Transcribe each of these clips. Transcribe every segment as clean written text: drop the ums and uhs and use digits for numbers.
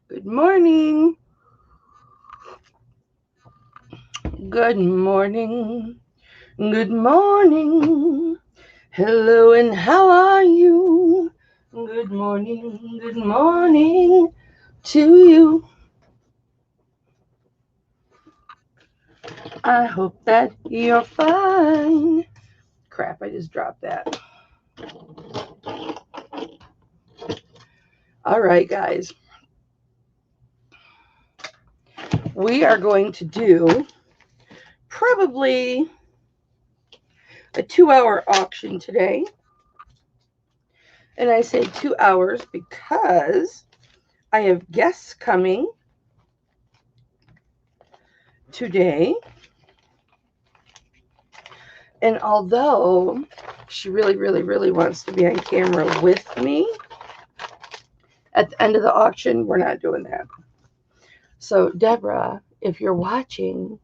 Good morning. Good morning. Good morning. Hello, and how are you? Good morning. Good morning to you. I hope that you're fine. Crap, I just dropped that. All right, guys. We are going to do probably a 2-hour auction today. And I say 2 hours because I have guests coming today. And although she really wants to be on camera with me, at the end of the auction, we're not doing that. So, Deborah, if you're watching,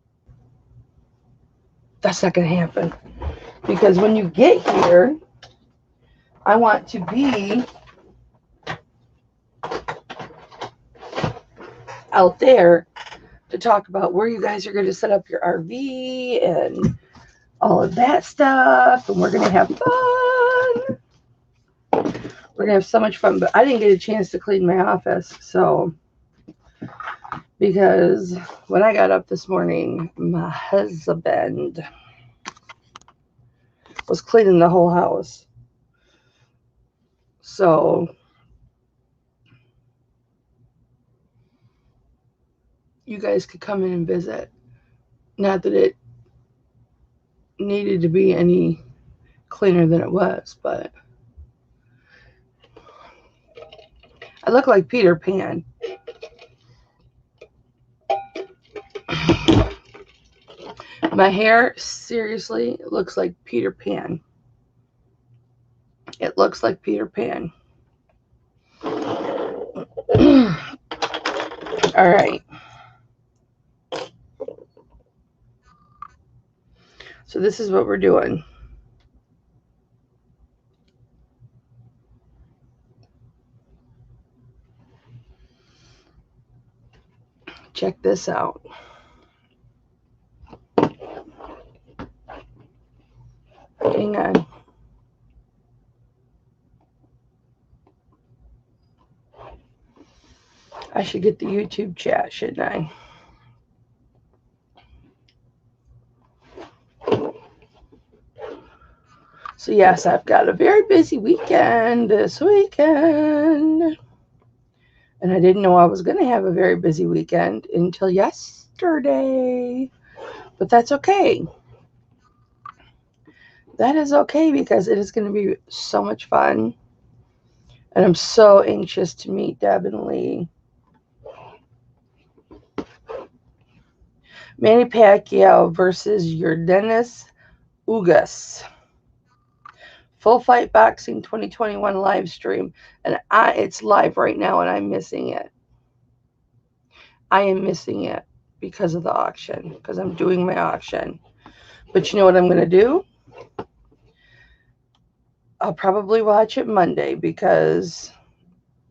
that's not going to happen. Because when you get here, I want to be out there to talk about where you guys are going to set up your RV and all of that stuff. And we're going to have fun. We're going to have so much fun. But I didn't get a chance to clean my office. So, because when I got up this morning, my husband was cleaning the whole house. So, you guys could come in and visit. Not that it needed to be any cleaner than it was, but I look like Peter Pan. My hair, seriously, looks like Peter Pan. It looks like Peter Pan. All right. So this is what we're doing. Check this out. Hang on. I should get the YouTube chat, shouldn't I? So yes, I've got a very busy weekend this weekend. And I didn't know I was going to have a very busy weekend until yesterday. But that's okay. That is okay because it is going to be so much fun. And I'm so anxious to meet Deb and Lee. Manny Pacquiao versus Yordenis Ugas. Full Fight Boxing 2021 live stream. And it's live right now and I'm missing it. I am missing it because of the auction. Because I'm doing my auction. But you know what I'm going to do? I'll probably watch it Monday because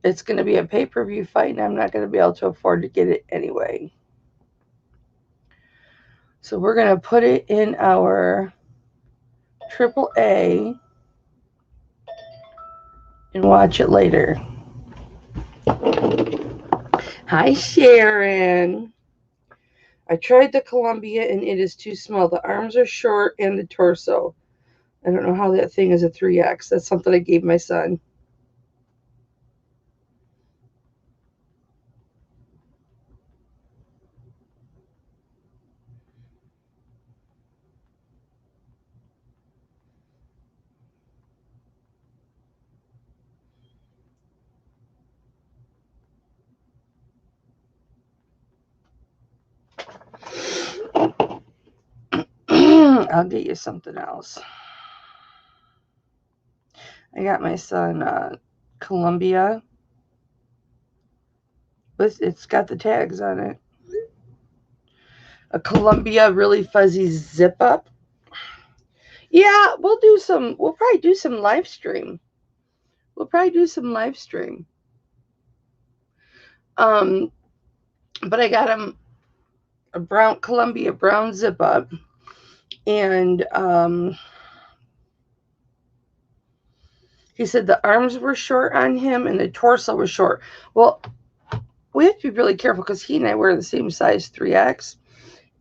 it's going to be a pay-per-view fight and I'm not going to be able to afford to get it anyway. So we're going to put it in our AAA and watch it later. Hi, Sharon. I tried the Columbia and it is too small. The arms are short and the torso. I don't know how that thing is a 3X. That's something I gave my son. I'll get you something else. I got my son Columbia. It's got the tags on it. A Columbia really fuzzy zip up. Yeah, we'll probably do some live stream. We'll probably do some live stream. But I got him a brown Columbia brown zip up, and he said the arms were short on him and the torso was short. Well, we have to be really careful because he and I wear the same size 3X,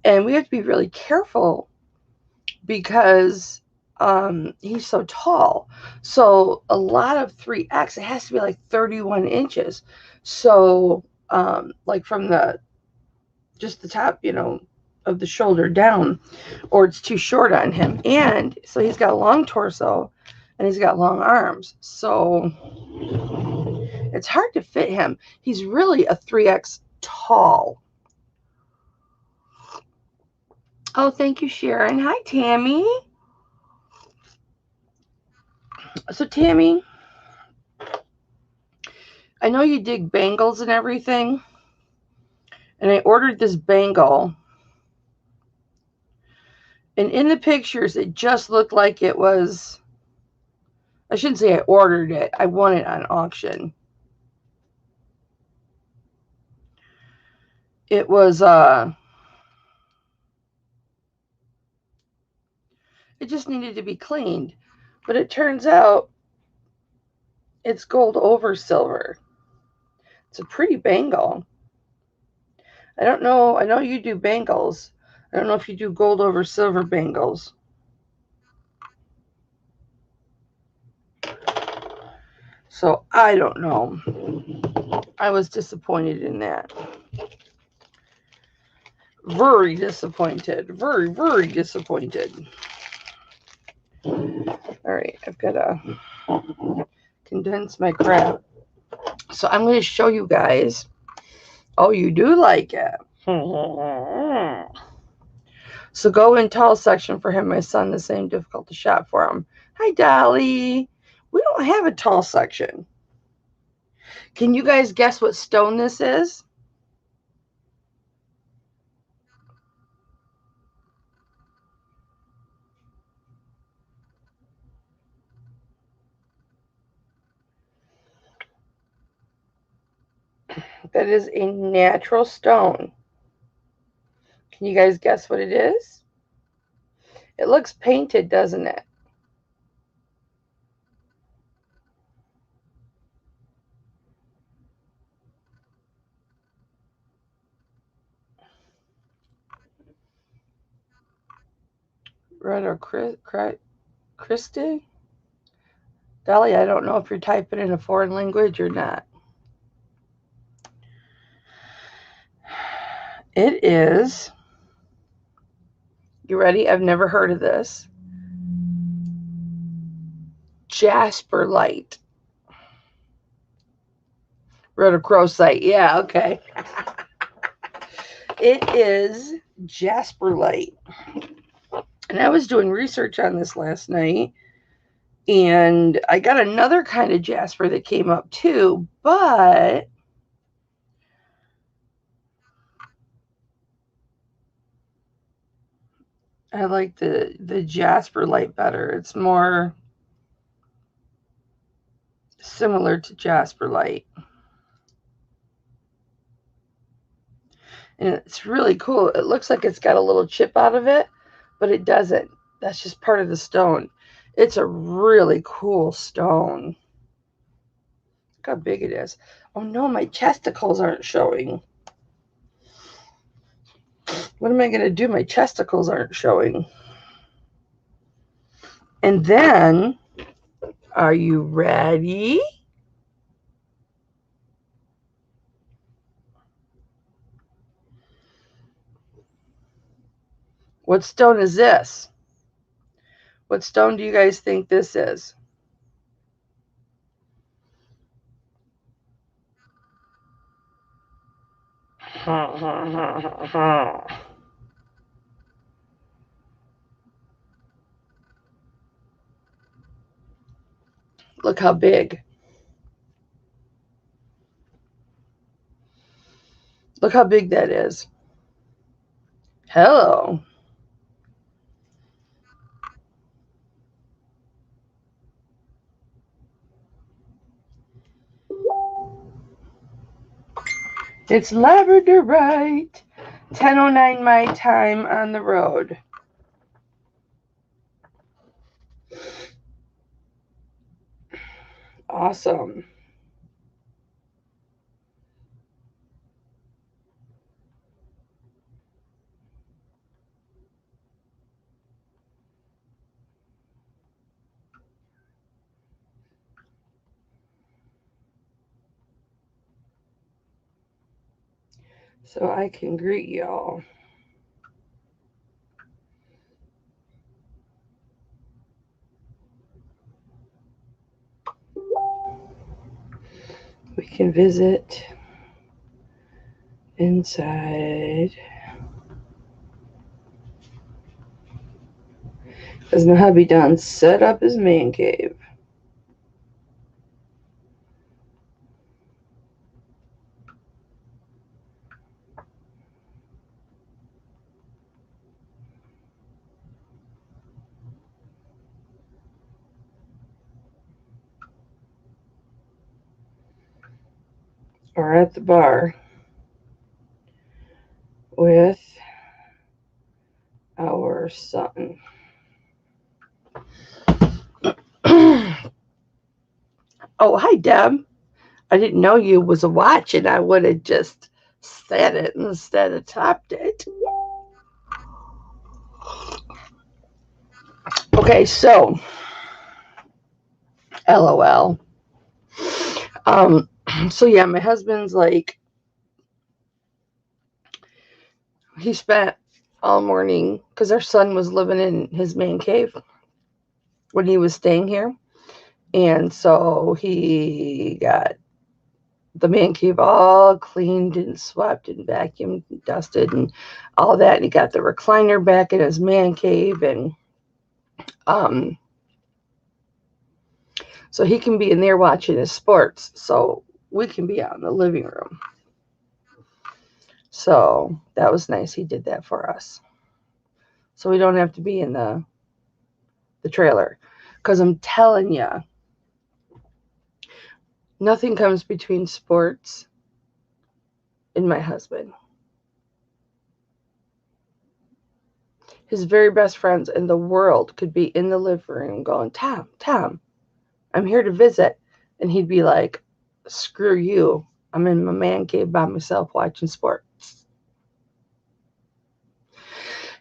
and we have to be really careful because he's so tall. So a lot of 3X, it has to be like 31 inches. So like from just the top, of the shoulder down, or it's too short on him. And so he's got a long torso and he's got long arms. So it's hard to fit him. He's really a 3X tall. Oh, thank you, Sharon. Hi, Tammy. So, Tammy, I know you dig bangles and everything. And I ordered this bangle. And in the pictures, it just looked like it was, I shouldn't say I ordered it. I won it on auction. It was, it just needed to be cleaned. But it turns out it's gold over silver. It's a pretty bangle. I don't know. I know you do bangles. I don't know if you do gold over silver bangles. So I don't know. I was disappointed in that. Very disappointed. Very, very disappointed. All right, I've got to condense my crap. So I'm going to show you guys. Oh, you do like it. So go in tall section for him, my son, the same difficult to shop for him. Hi, Dolly. We don't have a tall section. Can you guys guess what stone this is? That is a natural stone. Can you guys guess what it is? It looks painted, doesn't it? Red or Christie? Dolly, I don't know if you're typing in a foreign language or not. It is, you ready? I've never heard of this. Jasperite. Rhodochrosite. Yeah, okay. It is jasperite. And I was doing research on this last night, and I got another kind of jasper that came up too, but I like the jasperite better. It's more similar to jasperite. And it's really cool. It looks like it's got a little chip out of it, but it doesn't. That's just part of the stone. It's a really cool stone. Look how big it is. Oh no, my chesticles aren't showing. What am I going to do? My chesticles aren't showing. And then, are you ready? What stone is this? What stone do you guys think this is? Look how big. Look how big that is. Hello. It's Labradorite. 10:09 my time on the road. Awesome. So I can greet y'all. We can visit inside. Because my hubby done set up his man cave. Or at the bar with our son. Oh, hi, Deb. I didn't know you was a watch, and I would have just said it instead of tapped it. Okay, so LOL. Um, so yeah, my husband's like, he spent all morning because our son was living in his man cave when he was staying here, and so he got the man cave all cleaned and swept and vacuumed and dusted and all that, and he got the recliner back in his man cave, and um so he can be in there watching his sports, so we can be out in the living room. So that was nice. He did that for us, so we don't have to be in the trailer. Because I'm telling you, nothing comes between sports and my husband. His very best friends in the world could be in the living room going, Tom, I'm here to visit. And he'd be like, screw you. I'm in my man cave by myself watching sports.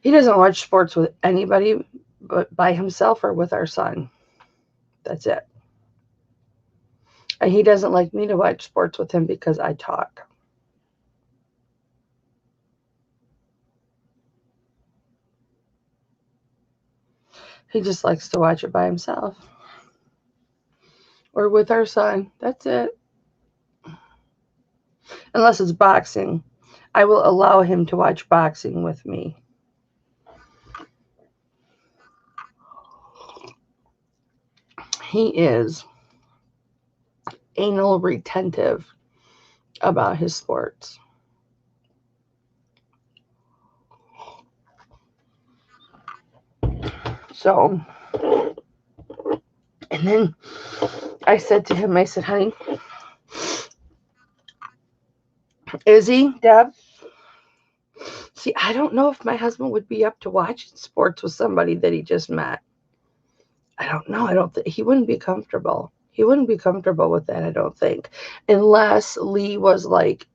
He doesn't watch sports with anybody but by himself or with our son. That's it. And he doesn't like me to watch sports with him because I talk. He just likes to watch it by himself or with our son. That's it. Unless it's boxing. I will allow him to watch boxing with me. He is anal retentive about his sports. So, and then I said to him, I said, honey, Izzy, Deb, see, I don't know if my husband would be up to watching sports with somebody that he just met. I don't know. I don't think he wouldn't be comfortable. He wouldn't be comfortable with that, I don't think. Unless Lee was like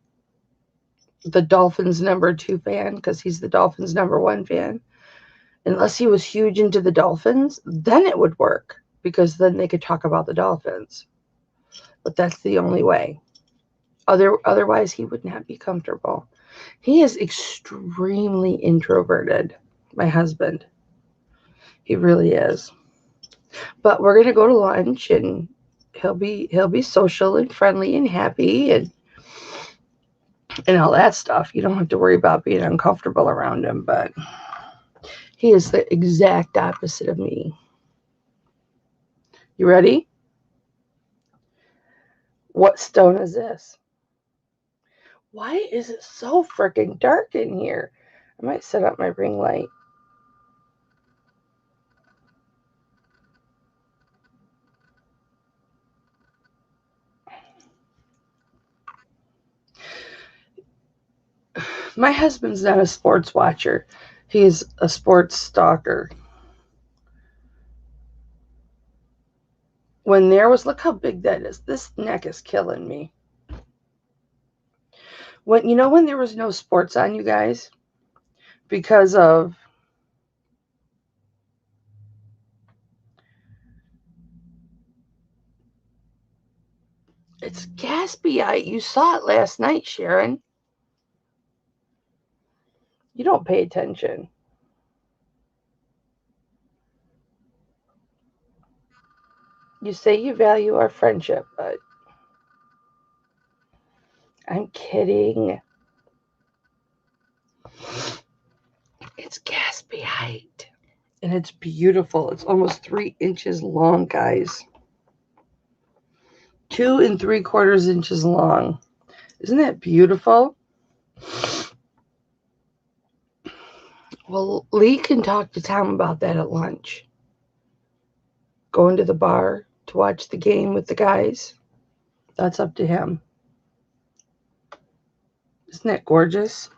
the Dolphins #2 fan, because he's the Dolphins #1 fan. Unless he was huge into the Dolphins, then it would work because then they could talk about the Dolphins. But that's the only way. Otherwise, he would not be comfortable. He is extremely introverted, my husband. He really is. But we're gonna go to lunch, and he'll be social and friendly and happy and all that stuff. You don't have to worry about being uncomfortable around him. But he is the exact opposite of me. You ready? What stone is this? Why is it so freaking dark in here? I might set up my ring light. My husband's not a sports watcher. He's a sports stalker. When there was, look how big that is. This neck is killing me. When there was no sports on, you guys, because of it's Gatsbyite. You saw it last night, Sharon. You don't pay attention. You say you value our friendship, but I'm kidding. It's Gatsbyite. And it's beautiful. It's almost 3 inches long, guys. 2 3/4 inches long. Isn't that beautiful? Well, Lee can talk to Tom about that at lunch. Going to the bar to watch the game with the guys. That's up to him. Isn't that gorgeous?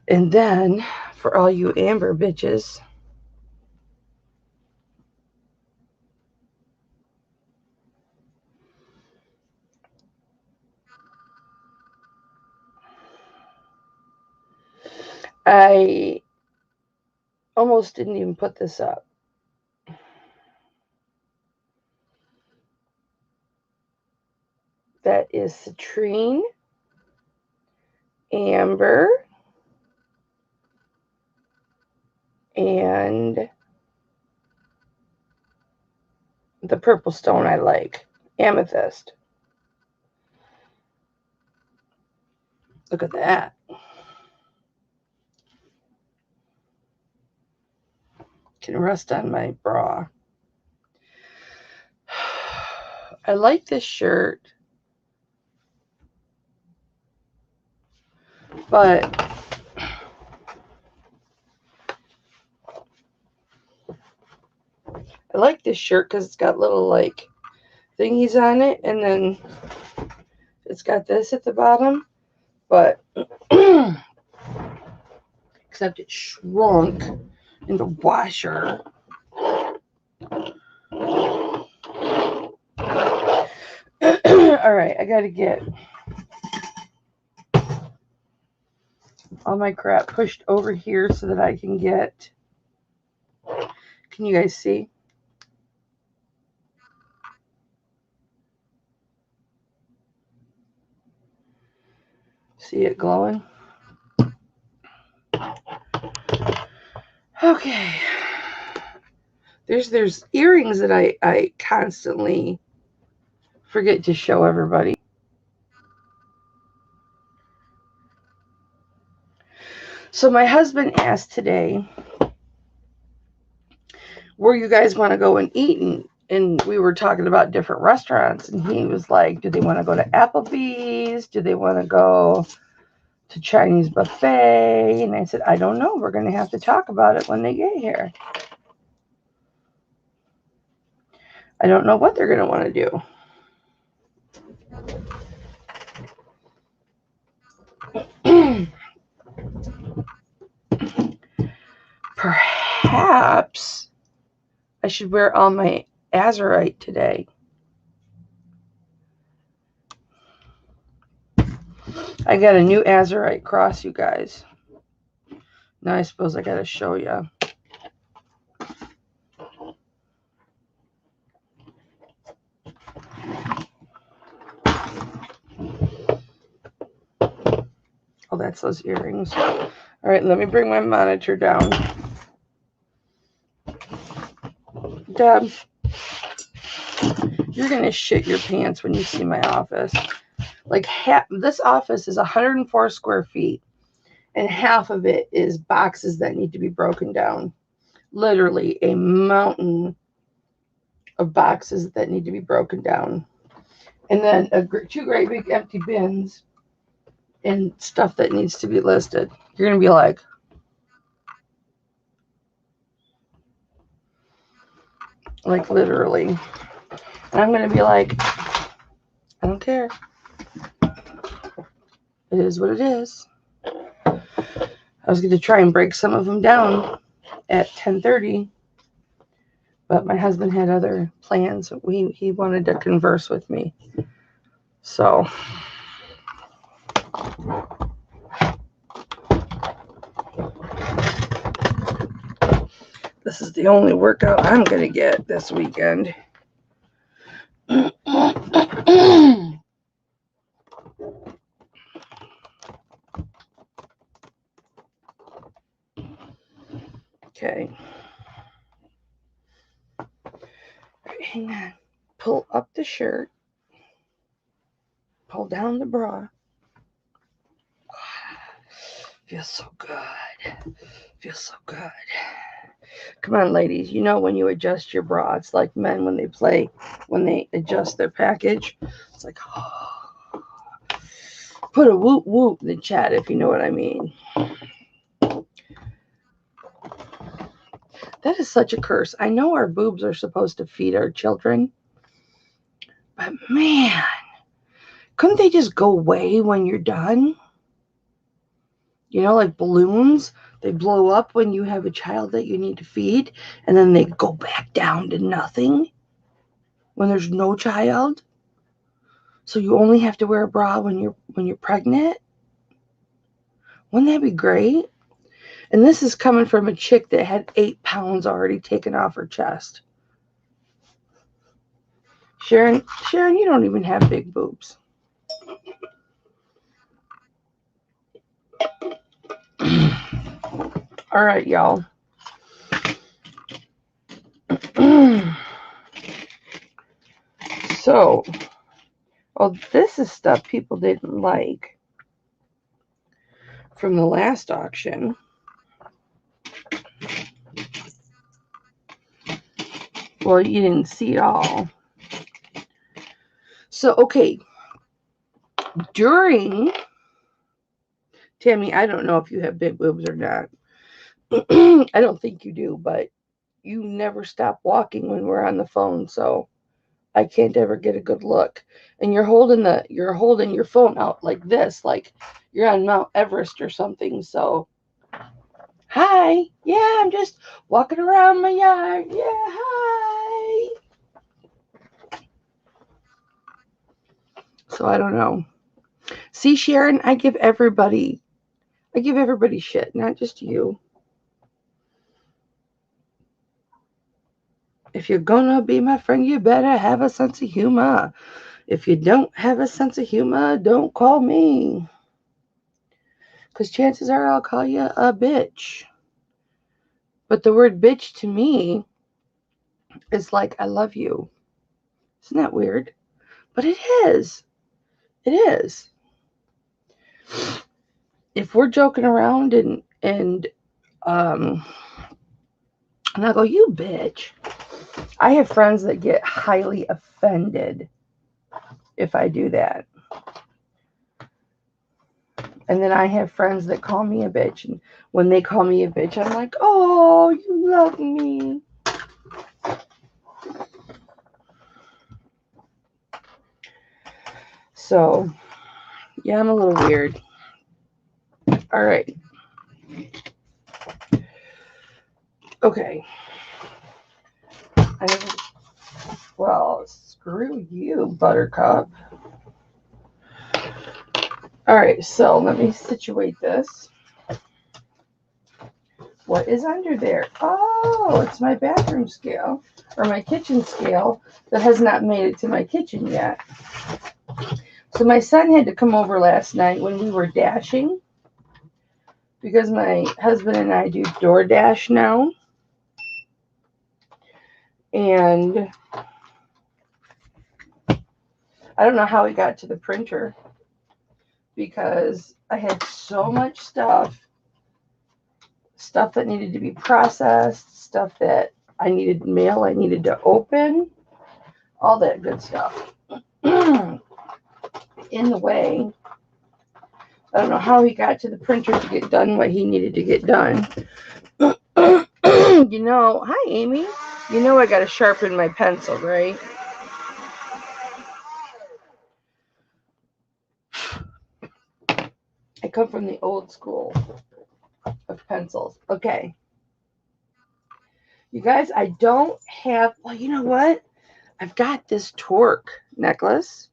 And then, for all you Amber bitches, I almost didn't even put this up. That is citrine, amber, and the purple stone I like, amethyst. Look at that. Can rest on my bra. I like this shirt, but I like this shirt because it's got little like thingies on it, and then it's got this at the bottom, but except it shrunk in the washer. All right, I gotta get all my crap pushed over here so that I can get. Can you guys see? See it glowing? Okay. There's earrings that I constantly forget to show everybody. So my husband asked today where you guys want to go and eat, and we were talking about different restaurants, and he was like, do they want to go to Applebee's? Do they want to go to Chinese buffet? And I said, I don't know. We're going to have to talk about it when they get here. I don't know what they're going to want to do. Perhaps I should wear all my azurite today. I got a new azurite cross, you guys. Now I suppose I got to show you. Oh, that's those earrings. All right, let me bring my monitor down. Deb, you're going to shit your pants when you see my office. Like, this office is 104 square feet, and half of it is boxes that need to be broken down. Literally a mountain of boxes that need to be broken down. And then 2 great big empty bins and stuff that needs to be listed. You're going to be like, literally. And I'm going to be like, I don't care. It is what it is. I was going to try and break some of them down at 10:30, but my husband had other plans. He wanted to converse with me. So this is the only workout I'm going to get this weekend. Okay. Right, hang on. Pull up the shirt. Pull down the bra. Feels so good. Feels so good. Come on, ladies. You know when you adjust your bra, it's like men when they adjust their package. It's like, oh. Put a whoop whoop in the chat if you know what I mean. That is such a curse. I know our boobs are supposed to feed our children, but man, couldn't they just go away when you're done? You know, like balloons, they blow up when you have a child that you need to feed, and then they go back down to nothing when there's no child. So you only have to wear a bra when you're pregnant. Wouldn't that be great? And this is coming from a chick that had 8 pounds already taken off her chest. Sharon, you don't even have big boobs. All right, y'all. So, this is stuff people didn't like from the last auction. Well, you didn't see it all. So, okay. During, Tammy, I don't know if you have big boobs or not. I don't think you do, but you never stop walking when we're on the phone, so I can't ever get a good look. And you're holding your phone out like this, like you're on Mount Everest or something. So, hi, yeah, I'm just walking around my yard. Yeah, hi. So I don't know. See, Sharon, I give everybody shit, not just you. If you're gonna be my friend, you better have a sense of humor. If you don't have a sense of humor, don't call me. Because chances are I'll call you a bitch. But the word bitch to me is like, I love you. Isn't that weird? But it is. It is. If we're joking around and I go, you bitch. I have friends that get highly offended if I do that. And then I have friends that call me a bitch. And when they call me a bitch, I'm like, oh, you love me. So, yeah, I'm a little weird. All right. Okay. Well, screw you, Buttercup. All right, so let me situate this. What is under there? Oh, it's my bathroom scale or my kitchen scale that has not made it to my kitchen yet. So my son had to come over last night when we were dashing because my husband and I do DoorDash now. And I don't know how he got to the printer because I had so much stuff that needed to be processed, stuff that I needed mail I needed to open, all that good stuff in the way. I don't know how he got to the printer to get done what he needed to get done. You know, hi Amy. You know I gotta sharpen my pencil, right? I come from the old school. pencils. Okay. You guys, I don't have, well, you know what? I've got this torque necklace.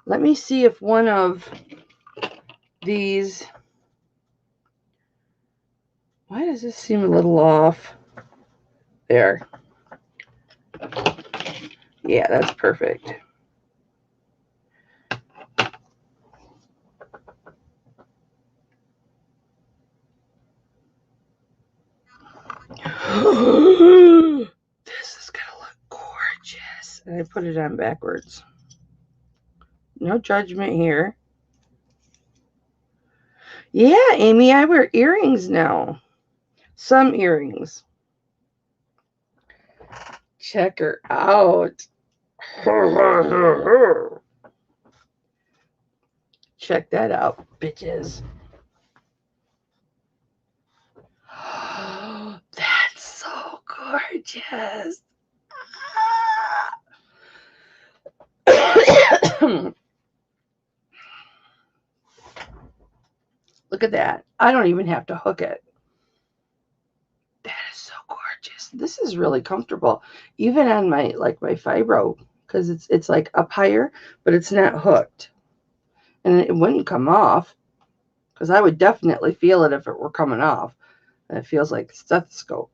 Let me see if one of these, why does this seem a little off? There. Yeah, that's perfect. This is gonna look gorgeous. And I put it on backwards. No judgment here. Yeah, Amy, I wear earrings now. Some earrings. Check her out. Check that out, bitches. That's so gorgeous. Look at that. I don't even have to hook it. That is so gorgeous. This is really comfortable. Even on my my fibro, because it's like up higher, but it's not hooked. And it wouldn't come off, because I would definitely feel it if it were coming off. And it feels like a stethoscope.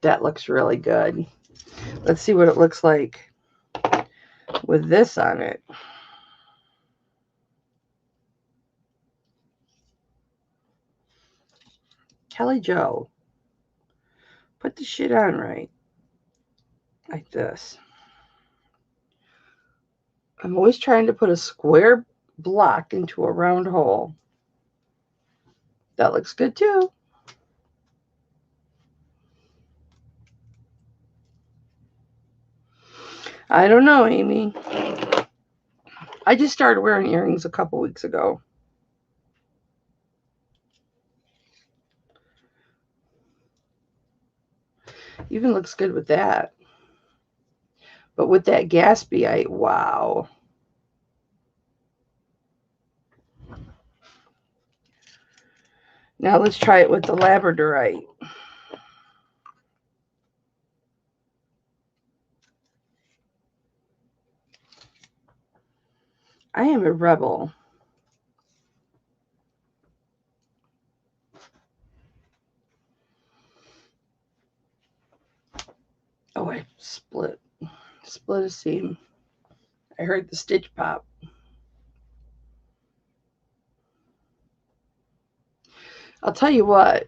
That looks really good. Let's see what it looks like with this on it. Kelly Joe, put the shit on right. Like this. I'm always trying to put a square block into a round hole. That looks good too. I don't know, Amy. I just started wearing earrings a couple weeks ago. Even looks good with that. But with that Gatsby, wow. Now let's try it with the labradorite. I am a rebel. Oh, I split a seam. I heard the stitch pop. I'll tell you what,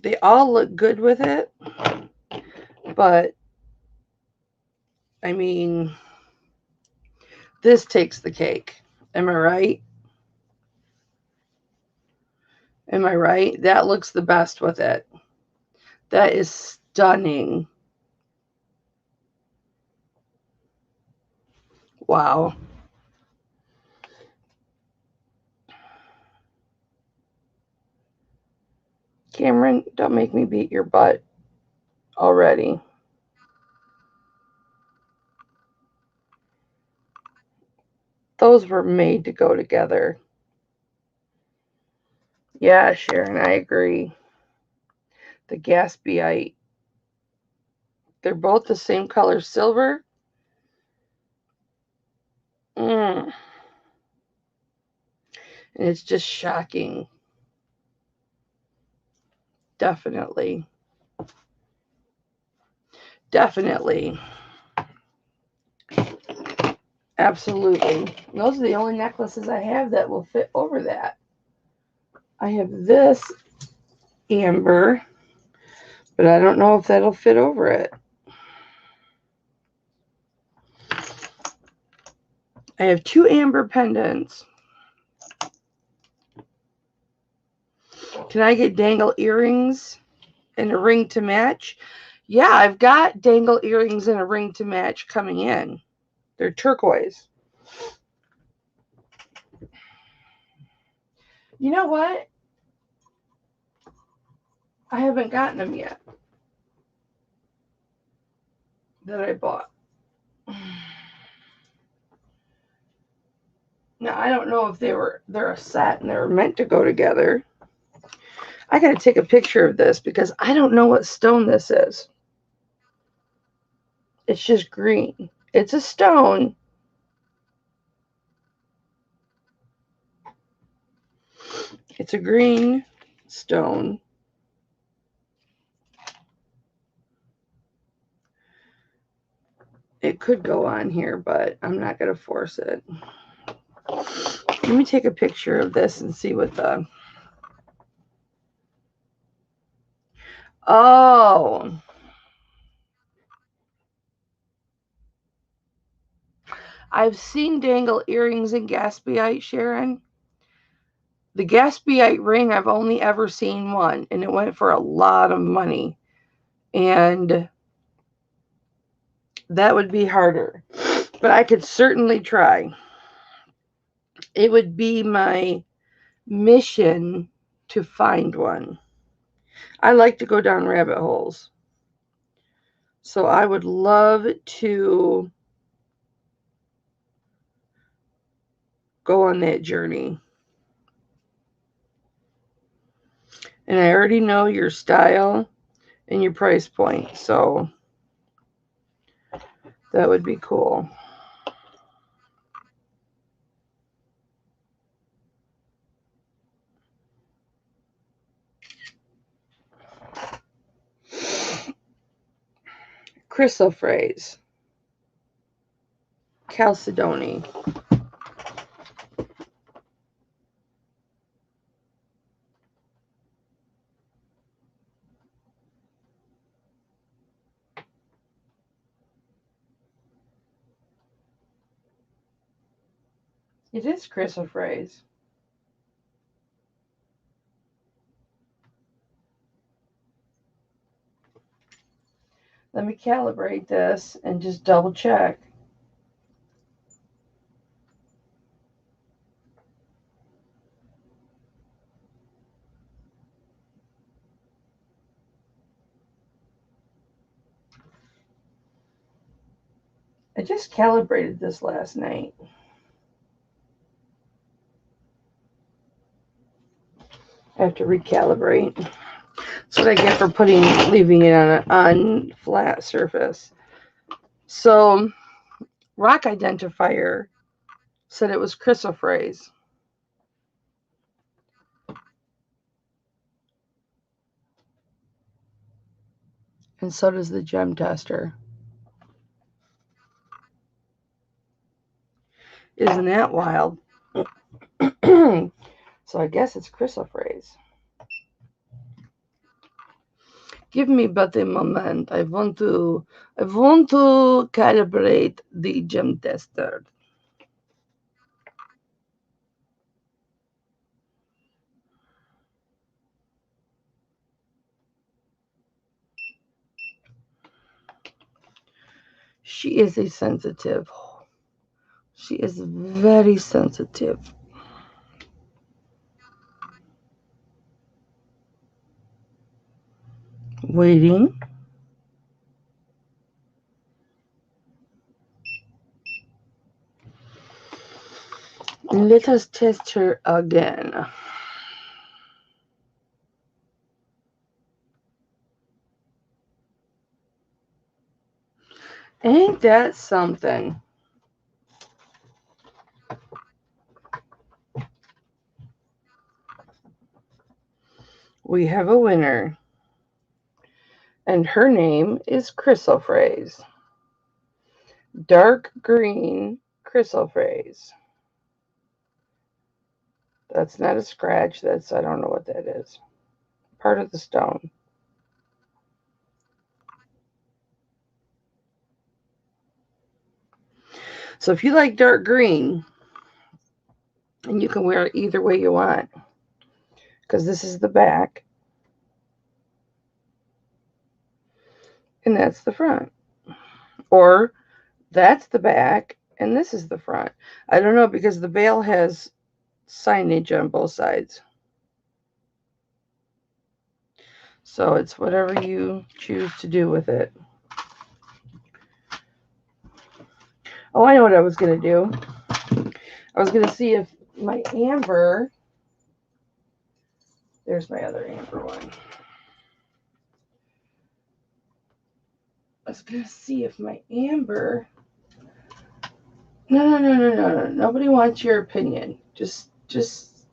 they all look good with it, but I mean, this takes the cake. Am I right? Am I right? That looks the best with it. That is stunning. Wow. Cameron, don't make me beat your butt already. Those were made to go together. Yeah, Sharon, I agree. The Gatsbyite. They're both the same color, silver. And it's just shocking. Definitely. Definitely. Absolutely. Those are the only necklaces I have that will fit over that. I have this amber, but I don't know if that'll fit over it. I have two amber pendants. Can I get dangle earrings and a ring to match? Yeah, I've got dangle earrings and a ring to match coming in. They're turquoise. You know what? I haven't gotten them yet that I bought. Now, I don't know if they're a set and they're meant to go together. I got to take a picture of this because I don't know what stone this is. It's just green. It's a stone. It's a green stone. It could go on here, but I'm not going to force it. Let me take a picture of this and see what the... Oh. I've seen dangle earrings in Gaspiite, Sharon. The Gaspiite ring, I've only ever seen one, and it went for a lot of money. And that would be harder. But I could certainly try. It would be my mission to find one. I like to go down rabbit holes. So I would love to go on that journey. And I already know your style and your price point. So that would be cool. Chrysoprase. Chalcedony. It is chrysoprase. Let me calibrate this and just double check. I just calibrated this last night. I have to recalibrate. That's what I get for leaving it on flat surface. So, rock identifier said it was chrysoprase. And so does the gem tester. Isn't that wild? So I guess it's chrysoprase. Give me but a moment. I want to calibrate the gem tester. She is a sensitive. She is very sensitive. Waiting. Let us test her again. Ain't that something? We have a winner. And her name is chrysoprase. Dark green chrysoprase. That's not a scratch. I don't know what that is. Part of the stone. So if you like dark green, and you can wear it either way you want, because this is the back, and that's the front. Or that's the back, and this is the front. I don't know, because the veil has signage on both sides. So it's whatever you choose to do with it. Oh, I know what I was going to do. I was going to see if my amber, there's my other amber one. I was going to see if my amber, no. Nobody wants your opinion. Just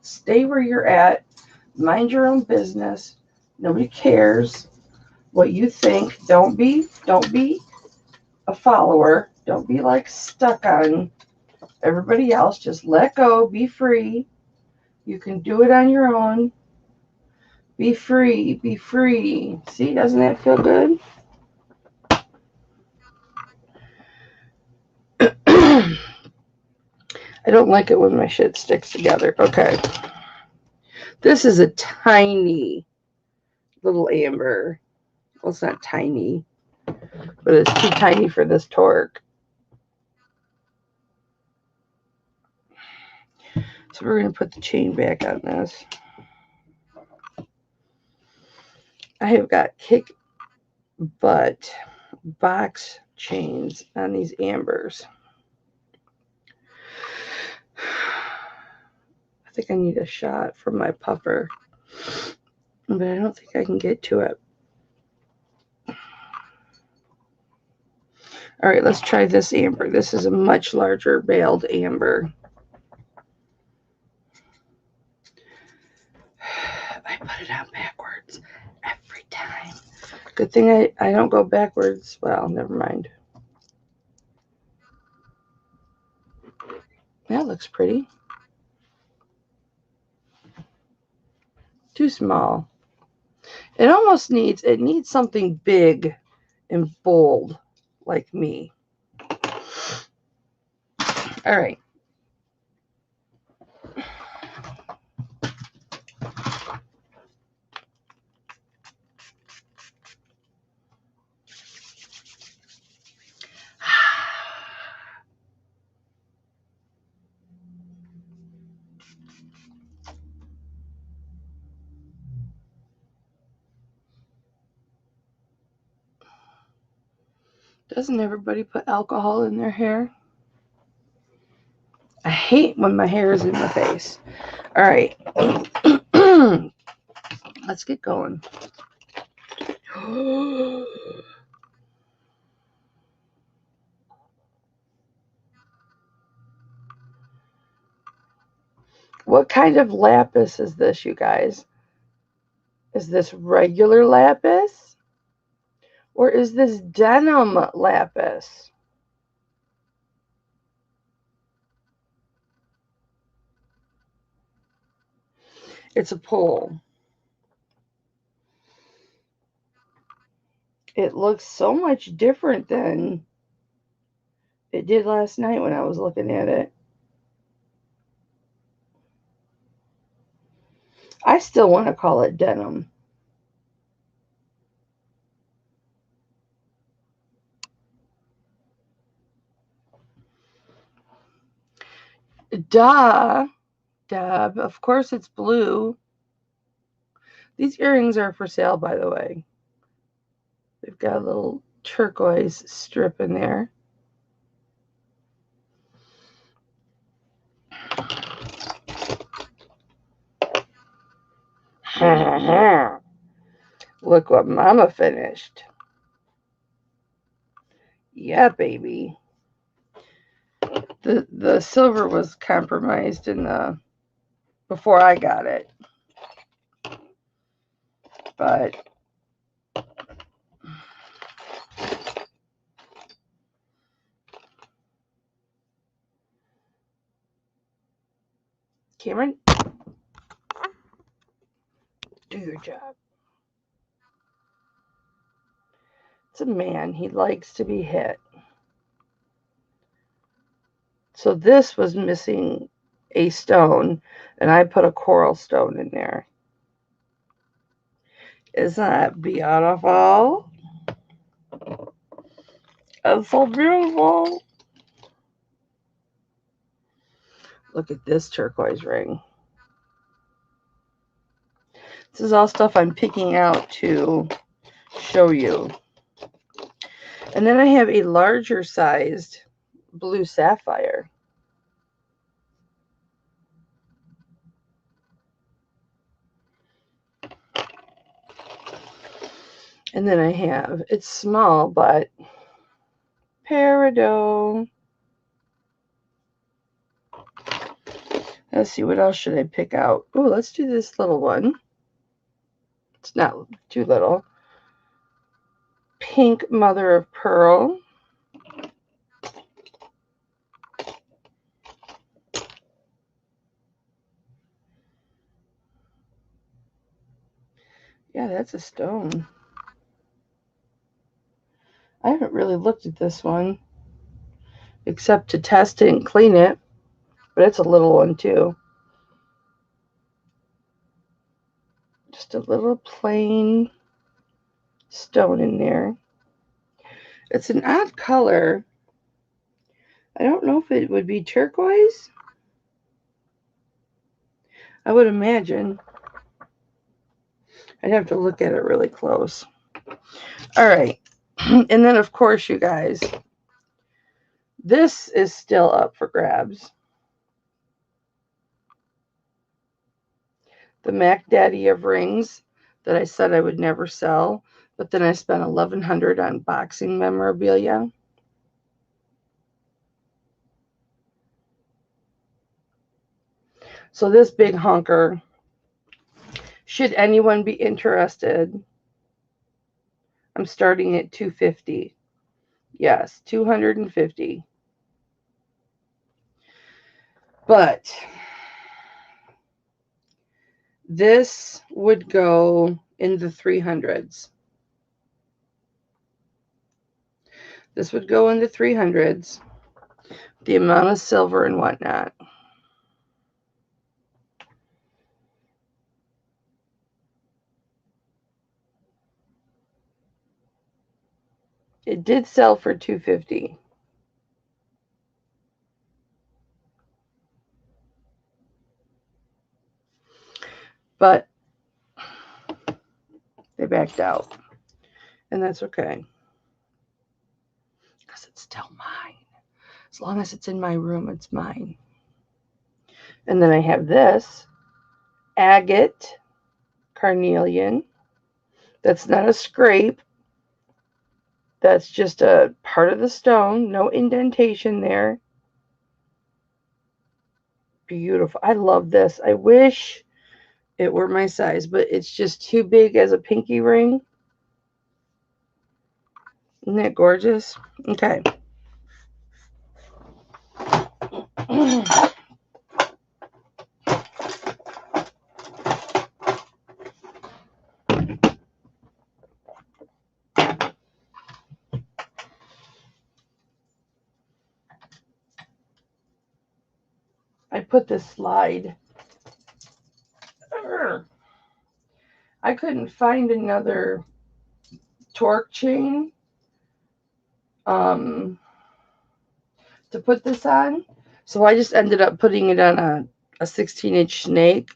stay where you're at. Mind your own business. Nobody cares what you think. Don't be a follower. Don't be like stuck on everybody else. Just let go. Be free. You can do it on your own. Be free. Be free. See, doesn't that feel good? I don't like it when my shit sticks together. Okay. This is a tiny little amber. Well, it's not tiny, but it's too tiny for this torque. So we're going to put the chain back on this. I have got kick butt box chains on these ambers. I think I need a shot from my puffer, but I don't think I can get to it. All right, let's try this amber. This is a much larger baled amber. I put it on backwards every time. Good thing I don't go backwards. Well, never mind. That looks pretty. Too small. It needs something big and bold like me. All right. Doesn't everybody put alcohol in their hair? I hate when my hair is in my face. All right. Let's get going. What kind of lapis is this, you guys? Is this regular lapis? Or is this denim lapis? It's a pull. It looks so much different than it did last night when I was looking at it. I still want to call it denim. Duh. Of course it's blue. These earrings are for sale, by the way. They've got a little turquoise strip in there. Look what Mama finished. Yeah, baby. The silver was compromised in the before I got it. But Cameron, do your job. It's a man. He likes to be hit. So this was missing a stone, and I put a coral stone in there. Isn't that beautiful? That's so beautiful. Look at this turquoise ring. This is all stuff I'm picking out to show you. And then I have a larger sized blue sapphire. And then I have, it's small, but peridot. Let's see, what else should I pick out? Oh, let's do this little one. It's not too little. Pink mother of pearl. Yeah, that's a stone. I haven't really looked at this one except to test it and clean it, but it's a little one too. Just a little plain stone in there. It's an odd color. I don't know if it would be turquoise. I would imagine. I'd have to look at it really close. All right. And then, of course, you guys, this is still up for grabs. The Mac Daddy of rings that I said I would never sell, but then I spent $1,100 on boxing memorabilia. So this big hunker, should anyone be interested, I'm starting at $250. Yes, $250. But this would go in the 300s. This would go in the 300s. The amount of silver and whatnot. It did sell for $250. But they backed out. And that's okay. Because it's still mine. As long as it's in my room, it's mine. And then I have this agate carnelian. That's not a scrape. That's just a part of the stone. No indentation there. Beautiful. I love this. I wish it were my size, but it's just too big as a pinky ring. Isn't that gorgeous? Okay. I put this slide. I couldn't find another torque chain to put this on. So I just ended up putting it on a 16-inch snake.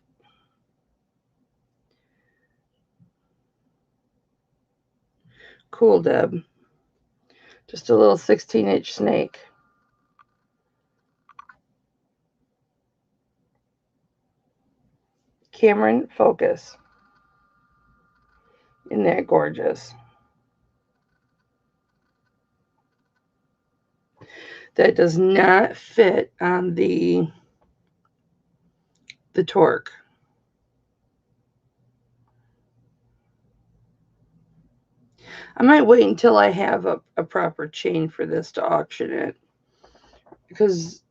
Cool, Deb. Just a little 16-inch snake. Cameron, focus. Isn't that gorgeous? That does not fit on the torque. I might wait until I have a proper chain for this to auction it. Because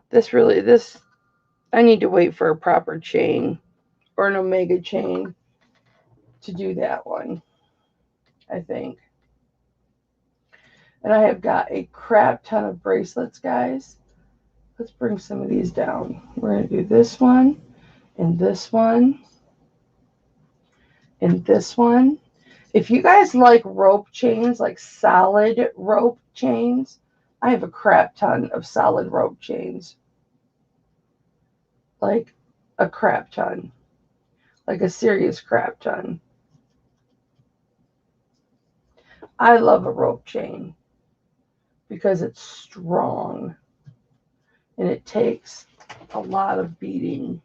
this, I need to wait for a proper chain or an omega chain to do that one, I think. And I have got a crap ton of bracelets, guys. Let's bring some of these down. We're going to do this one, and this one, and this one. If you guys like rope chains, like solid rope chains, I have a crap ton of solid rope chains. Like a crap ton. Like a serious crap ton. I love a rope chain because it's strong and it takes a lot of beating.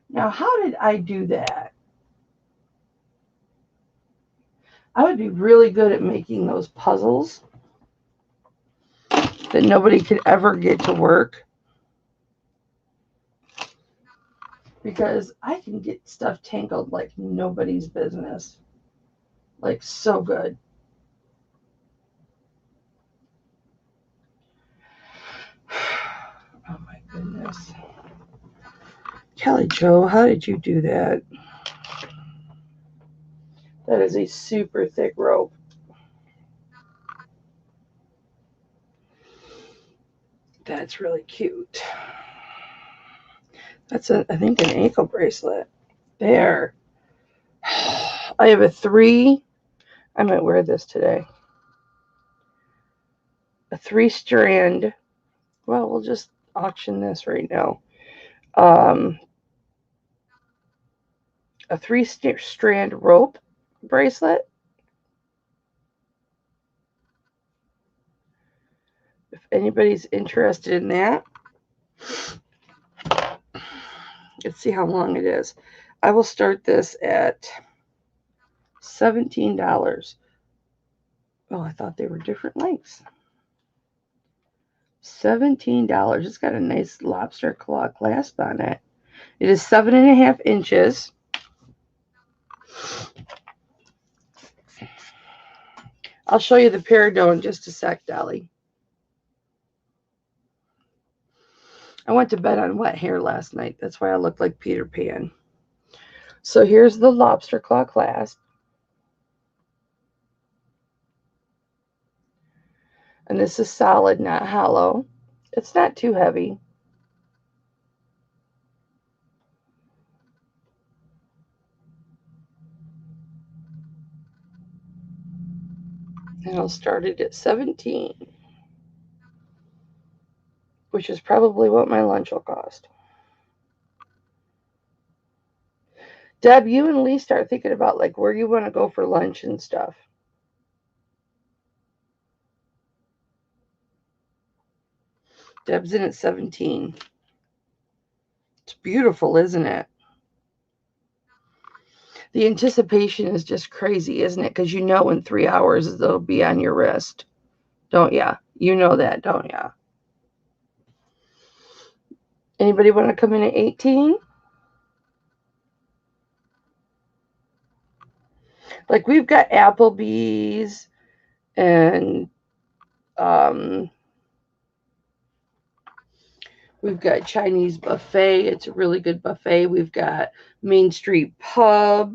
Now, how did I do that? I would be really good at making those puzzles that nobody could ever get to work. Because I can get stuff tangled like nobody's business. Like, so good. Oh my goodness. Kelly Joe, how did you do that? That is a super thick rope. That's really cute. That's, I think, an ankle bracelet. There. I have a 3. I might wear this today. A 3-strand. Well, we'll just auction this right now. A 3-strand rope bracelet. If anybody's interested in that, let's see how long it is. I will start this at $17. Oh, I thought they were different lengths. $17. It's got a nice lobster claw clasp on it. It is 7.5 inches. I'll show you the peridot in just a sec, Dolly. I went to bed on wet hair last night. That's why I looked like Peter Pan. So here's the lobster claw clasp. And this is solid, not hollow. It's not too heavy. And I'll start it at 17, which is probably what my lunch will cost. Deb, you and Lee start thinking about like where you want to go for lunch and stuff. Deb's in at 17. It's beautiful, isn't it? The anticipation is just crazy, isn't it? Because you know in 3 hours it'll be on your wrist. Don't ya? You know that, don't ya? Anybody want to come in at 18? Like we've got Applebee's and we've got Chinese buffet. It's a really good buffet. We've got Main Street Pub.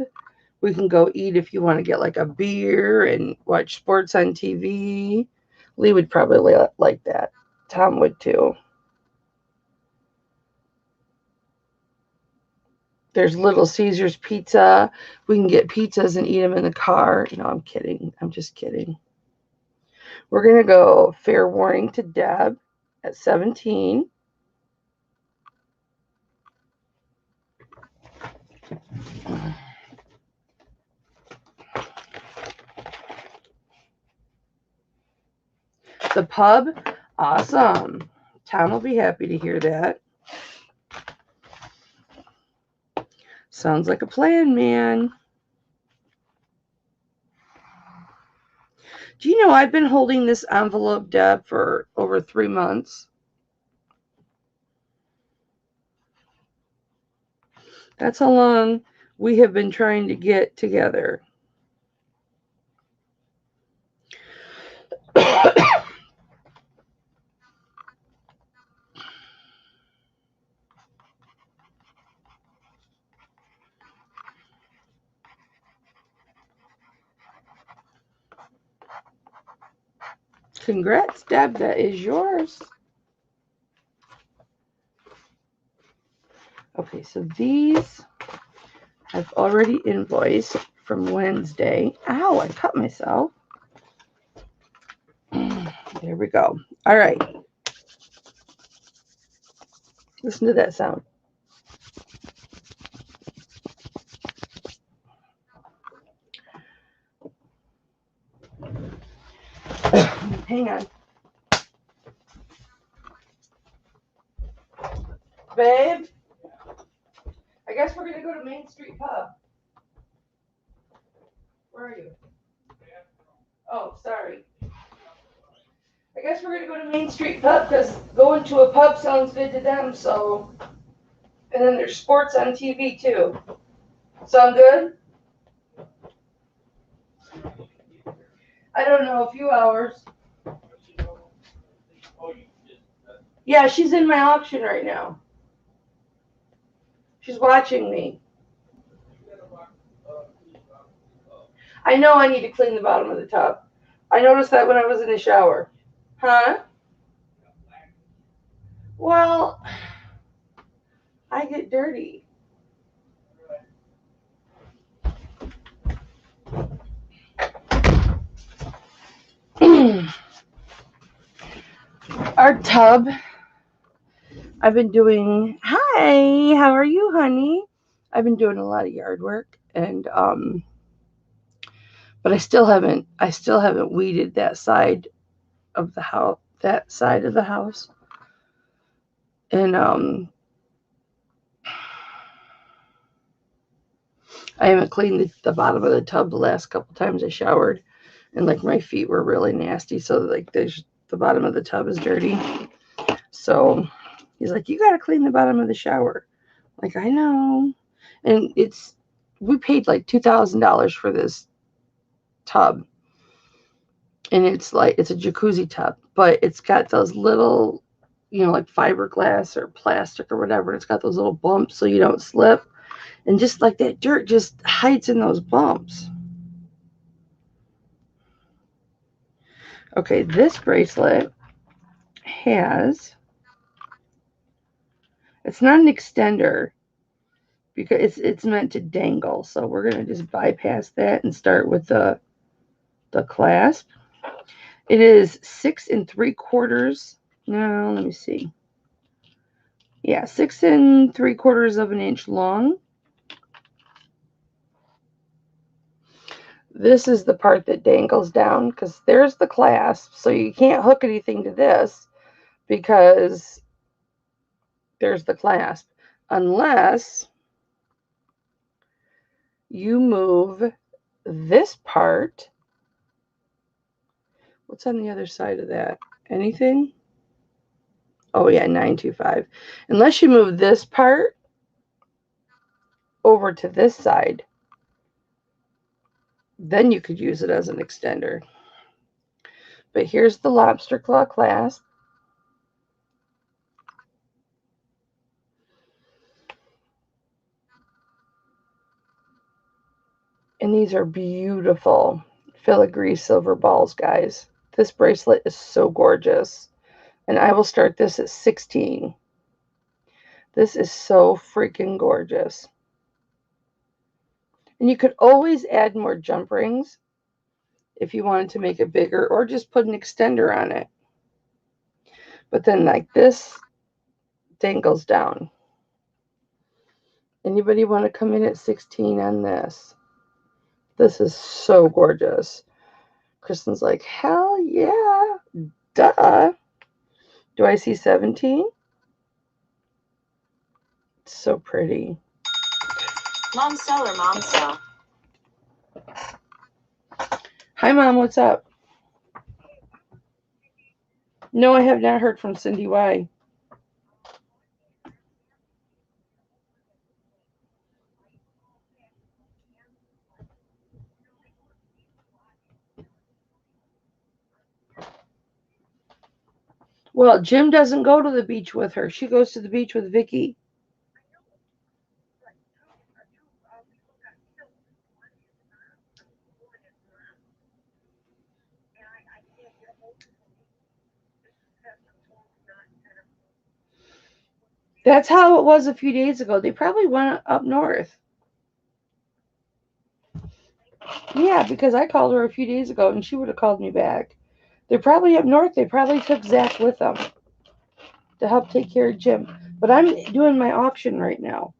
We can go eat if you want to get like a beer and watch sports on TV. Lee would probably like that. Tom would too. There's Little Caesars Pizza. We can get pizzas and eat them in the car. No, I'm kidding. I'm just kidding. We're going to go fair warning to Deb at 17. The pub, awesome. Tom will be happy to hear that. Sounds like a plan, man. Do you know I've been holding this envelope, Deb, for over 3 months? That's how long we have been trying to get together. Congrats, Deb. That is yours. Okay, so these I've already invoiced from Wednesday. Ow, I cut myself. There we go. All right. Listen to that sound. Hang on. Babe, I guess we're going to go to Main Street Pub. Where are you? guess we're going to go to Main Street Pub because going to a pub sounds good to them, so. And then there's sports on TV too. Sound good? I don't know, a few hours. Yeah, she's in my auction right now. She's watching me. I know I need to clean the bottom of the tub. I noticed that when I was in the shower. Huh? Well, I get dirty. Our tub, I've been doing, hi, how are you, honey? I've been doing a lot of yard work and but I still haven't weeded that side of the house, and I haven't cleaned the bottom of the tub the last couple times I showered, and like my feet were really nasty, so like the bottom of the tub is dirty. So he's like, you got to clean the bottom of the shower. Like, I know, and we paid like $2,000 for this tub, and it's a jacuzzi tub, but it's got those little, like fiberglass or plastic or whatever. It's got those little bumps so you don't slip. And just like that dirt just hides in those bumps. Okay, this bracelet it's not an extender because it's meant to dangle. So we're going to just bypass that and start with the clasp. It is 6 3/4. No, let me see. Yeah, 6 3/4 of an inch long. This is the part that dangles down because there's the clasp. So you can't hook anything to this because there's the clasp. Unless you move this part. What's on the other side of that? Anything? Oh yeah, 925. Unless you move this part over to this side, then you could use it as an extender. But here's the lobster claw clasp. And these are beautiful filigree silver balls, guys. This bracelet is so gorgeous. And I will start this at 16. This is so freaking gorgeous. And you could always add more jump rings if you wanted to make it bigger, or just put an extender on it. But then like this dangles down. Anybody want to come in at 16 on this? This is so gorgeous. Kristen's like, hell yeah, duh. Do I see 17? It's so pretty. Mom sell or mom sell? Hi, Mom, what's up? No, I have not heard from Cindy. Why? Well, Jim doesn't go to the beach with her. She goes to the beach with Vicky. That's how it was a few days ago. They probably went up north. Yeah, because I called her a few days ago and she would have called me back. They're probably up north. They probably took Zach with them to help take care of Jim. But I'm doing my auction right now.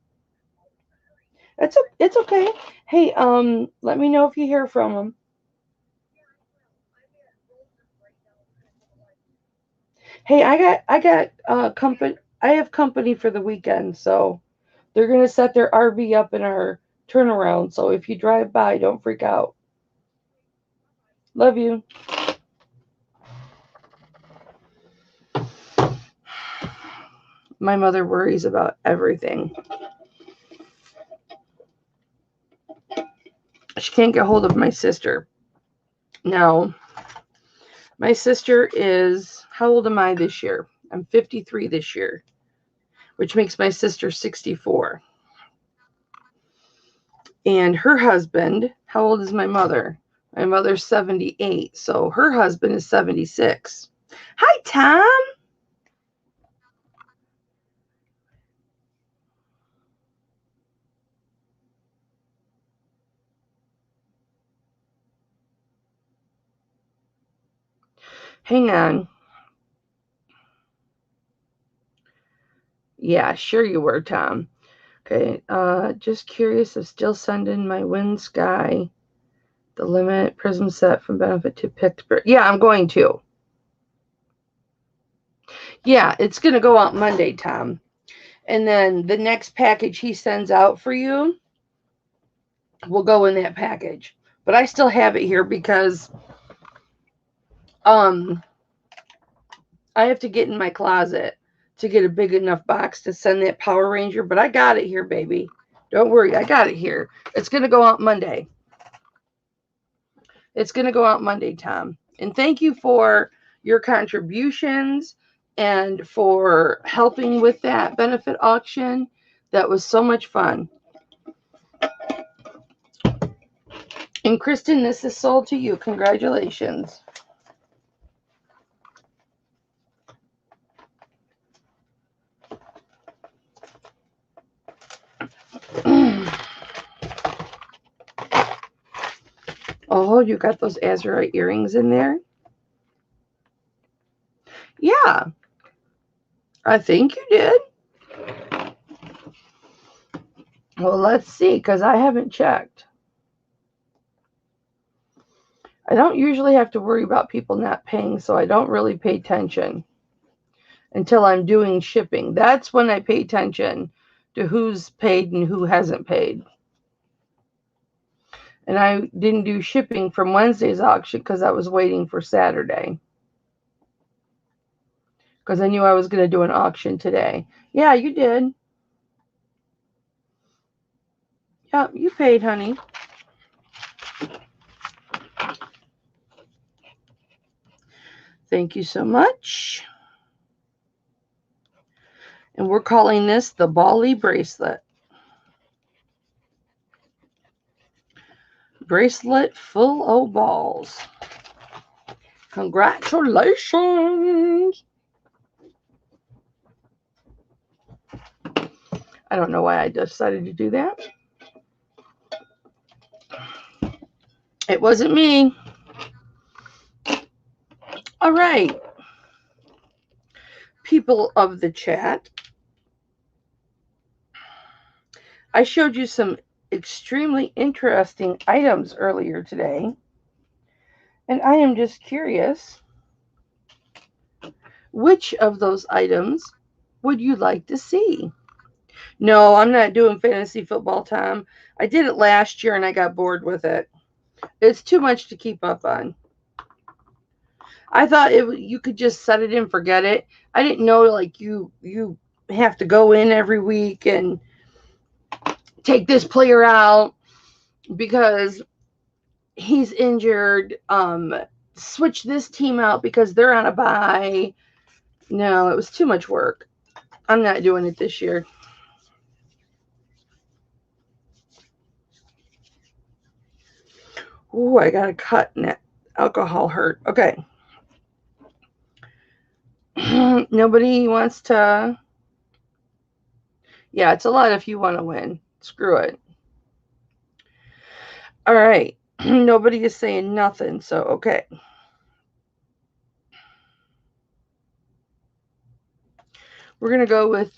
It's okay. Hey, let me know if you hear from him. Hey, I got company. I have company for the weekend, so they're gonna set their RV up in our turnaround. So if you drive by, don't freak out. Love you. My mother worries about everything. She can't get hold of my sister. Now, my sister is, how old am I this year? I'm 53 this year, which makes my sister 64. And her husband, how old is my mother? My mother's 78, so her husband is 76. Hi, Tom. Hang on. Yeah, sure you were, Tom. Okay, just curious if still sending my Wind Sky, the limit prism set from Benefit to Pittsburgh. Yeah, I'm going to. Yeah, it's going to go out Monday, Tom. And then the next package he sends out for you will go in that package. But I still have it here because I have to get in my closet to get a big enough box to send that Power Ranger. But I got it here, baby. Don't worry, I got it here. It's going to go out Monday. It's going to go out Monday, Tom. And thank you for your contributions and for helping with that benefit auction. That was so much fun. And Kristen, this is sold to you. Congratulations. Oh, you got those azurite earrings in there? Yeah, I think you did. Well, let's see, because I haven't checked. I don't usually have to worry about people not paying, so I don't really pay attention until I'm doing shipping. That's when I pay attention to who's paid and who hasn't paid. And I didn't do shipping from Wednesday's auction because I was waiting for Saturday. Because I knew I was going to do an auction today. Yeah, you did. Yeah, you paid, honey. Thank you so much. And we're calling this the Bali bracelet. Bracelet full of balls. Congratulations. I don't know why I decided to do that. It wasn't me. All right. People of the chat, I showed you some extremely interesting items earlier today. And I am just curious, which of those items would you like to see? No, I'm not doing fantasy football, Tom. I did it last year and I got bored with it. It's too much to keep up on. I thought you could just set it and forget it. I didn't know like you have to go in every week and take this player out because he's injured. Switch this team out because they're on a bye. No, it was too much work. I'm not doing it this year. Ooh, I got a cut and that alcohol hurt. Okay. Nobody wants to. Yeah, it's a lot if you want to win. Screw it. All right. Nobody is saying nothing, so okay. We're going to go with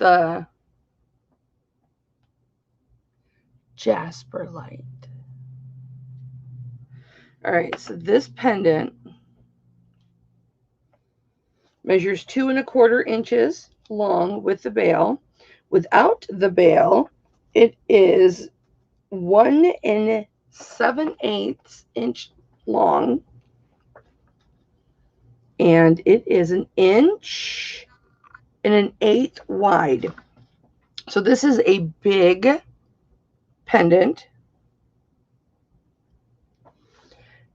Jasper Light. All right, so this pendant measures 2¼ inches long with the bail. Without the bail, it is 1 7/8 inch long, and it is 1 inch and an 1/8 wide. So this is a big pendant.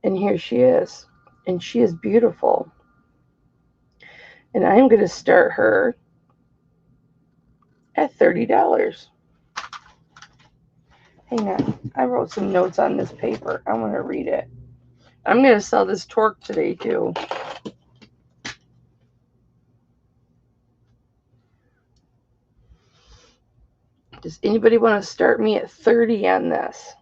And here she is. And she is beautiful. And I'm going to start her at $30. Hang on. I wrote some notes on this paper. I want to read it. I'm going to sell this Torque today too. Does anybody want to start me at 30 on this?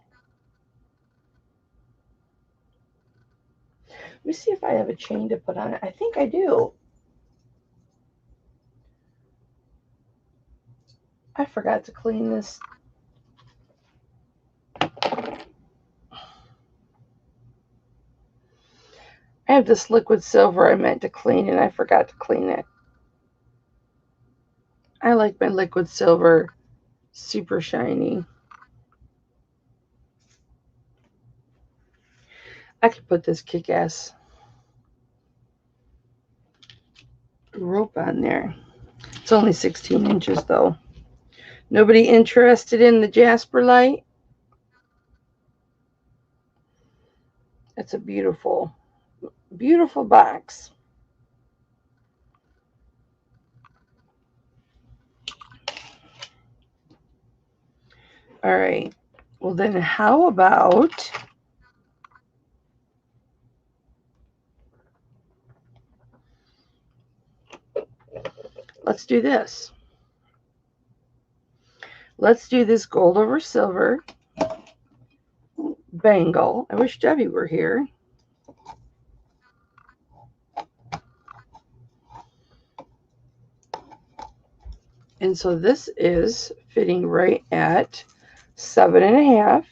Let me see if I have a chain to put on it. I think I do. I forgot to clean this. I have this liquid silver I meant to clean and I forgot to clean it. I like my liquid silver super shiny. I could put this kick-ass rope on there. It's only 16 inches though. Nobody interested in the Jasper light? It's a beautiful, beautiful box. All right. Well, then how about let's do this. Let's do this gold over silver bangle. I wish Debbie were here. And so this is fitting right at 7.5.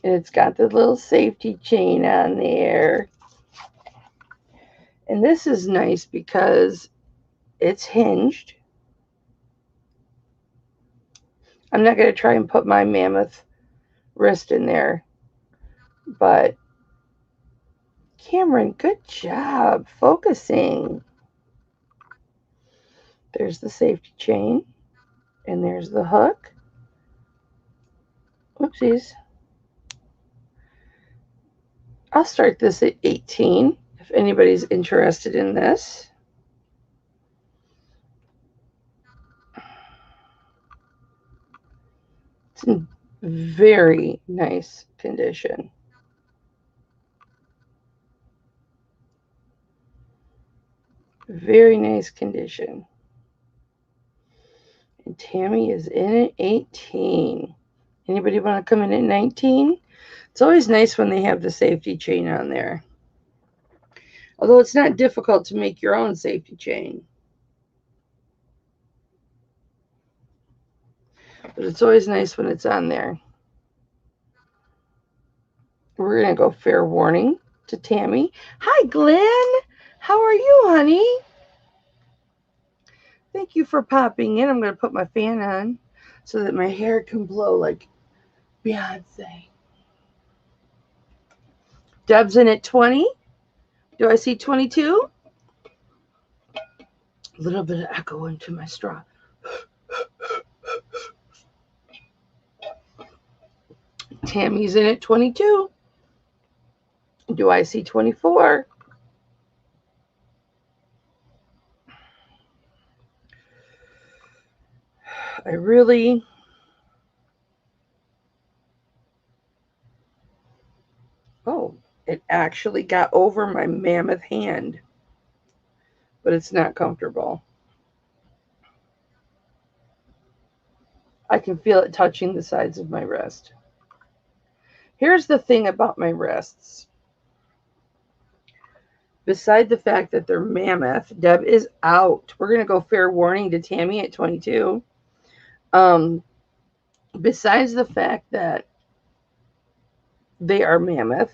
And it's got the little safety chain on there. And this is nice because it's hinged. I'm not going to try and put my mammoth wrist in there. But Cameron, good job focusing. There's the safety chain. And there's the hook. Oopsies. I'll start this at 18 if anybody's interested in this. It's in very nice condition. Very nice condition. And Tammy is in at 18. Anybody want to come in at 19? It's always nice when they have the safety chain on there. Although it's not difficult to make your own safety chain. But it's always nice when it's on there. We're going to go fair warning to Tammy. Hi, Glenn. How are you, honey? Thank you for popping in. I'm going to put my fan on so that my hair can blow like Beyonce. Deb's in at 20. Do I see 22? A little bit of echo into my straw. Tammy's in at 22. Do I see 24? I really... Oh, it actually got over my mammoth hand. But it's not comfortable. I can feel it touching the sides of my wrist. Here's the thing about my wrists. Beside the fact that they're mammoth, Deb is out. We're going to go fair warning to Tammy at 22. Besides the fact that they are mammoth,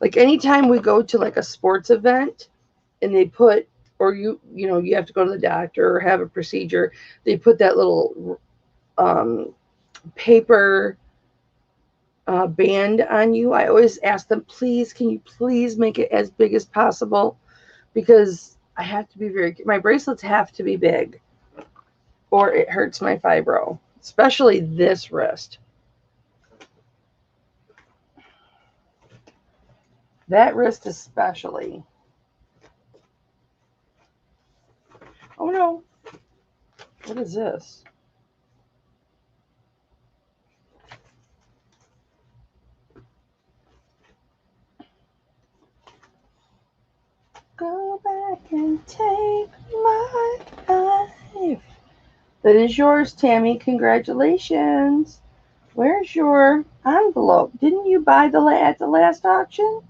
like anytime we go to like a sports event and they put, or you have to go to the doctor or have a procedure, they put that little paper band on you, I always ask them, please, can you please make it as big as possible? Because I have to be my bracelets have to be big or it hurts my fibro, especially this wrist. That wrist especially. Oh no, what is this? Go back and take my life. That is yours, Tammy. Congratulations. Where's your envelope? Didn't you buy at the last auction?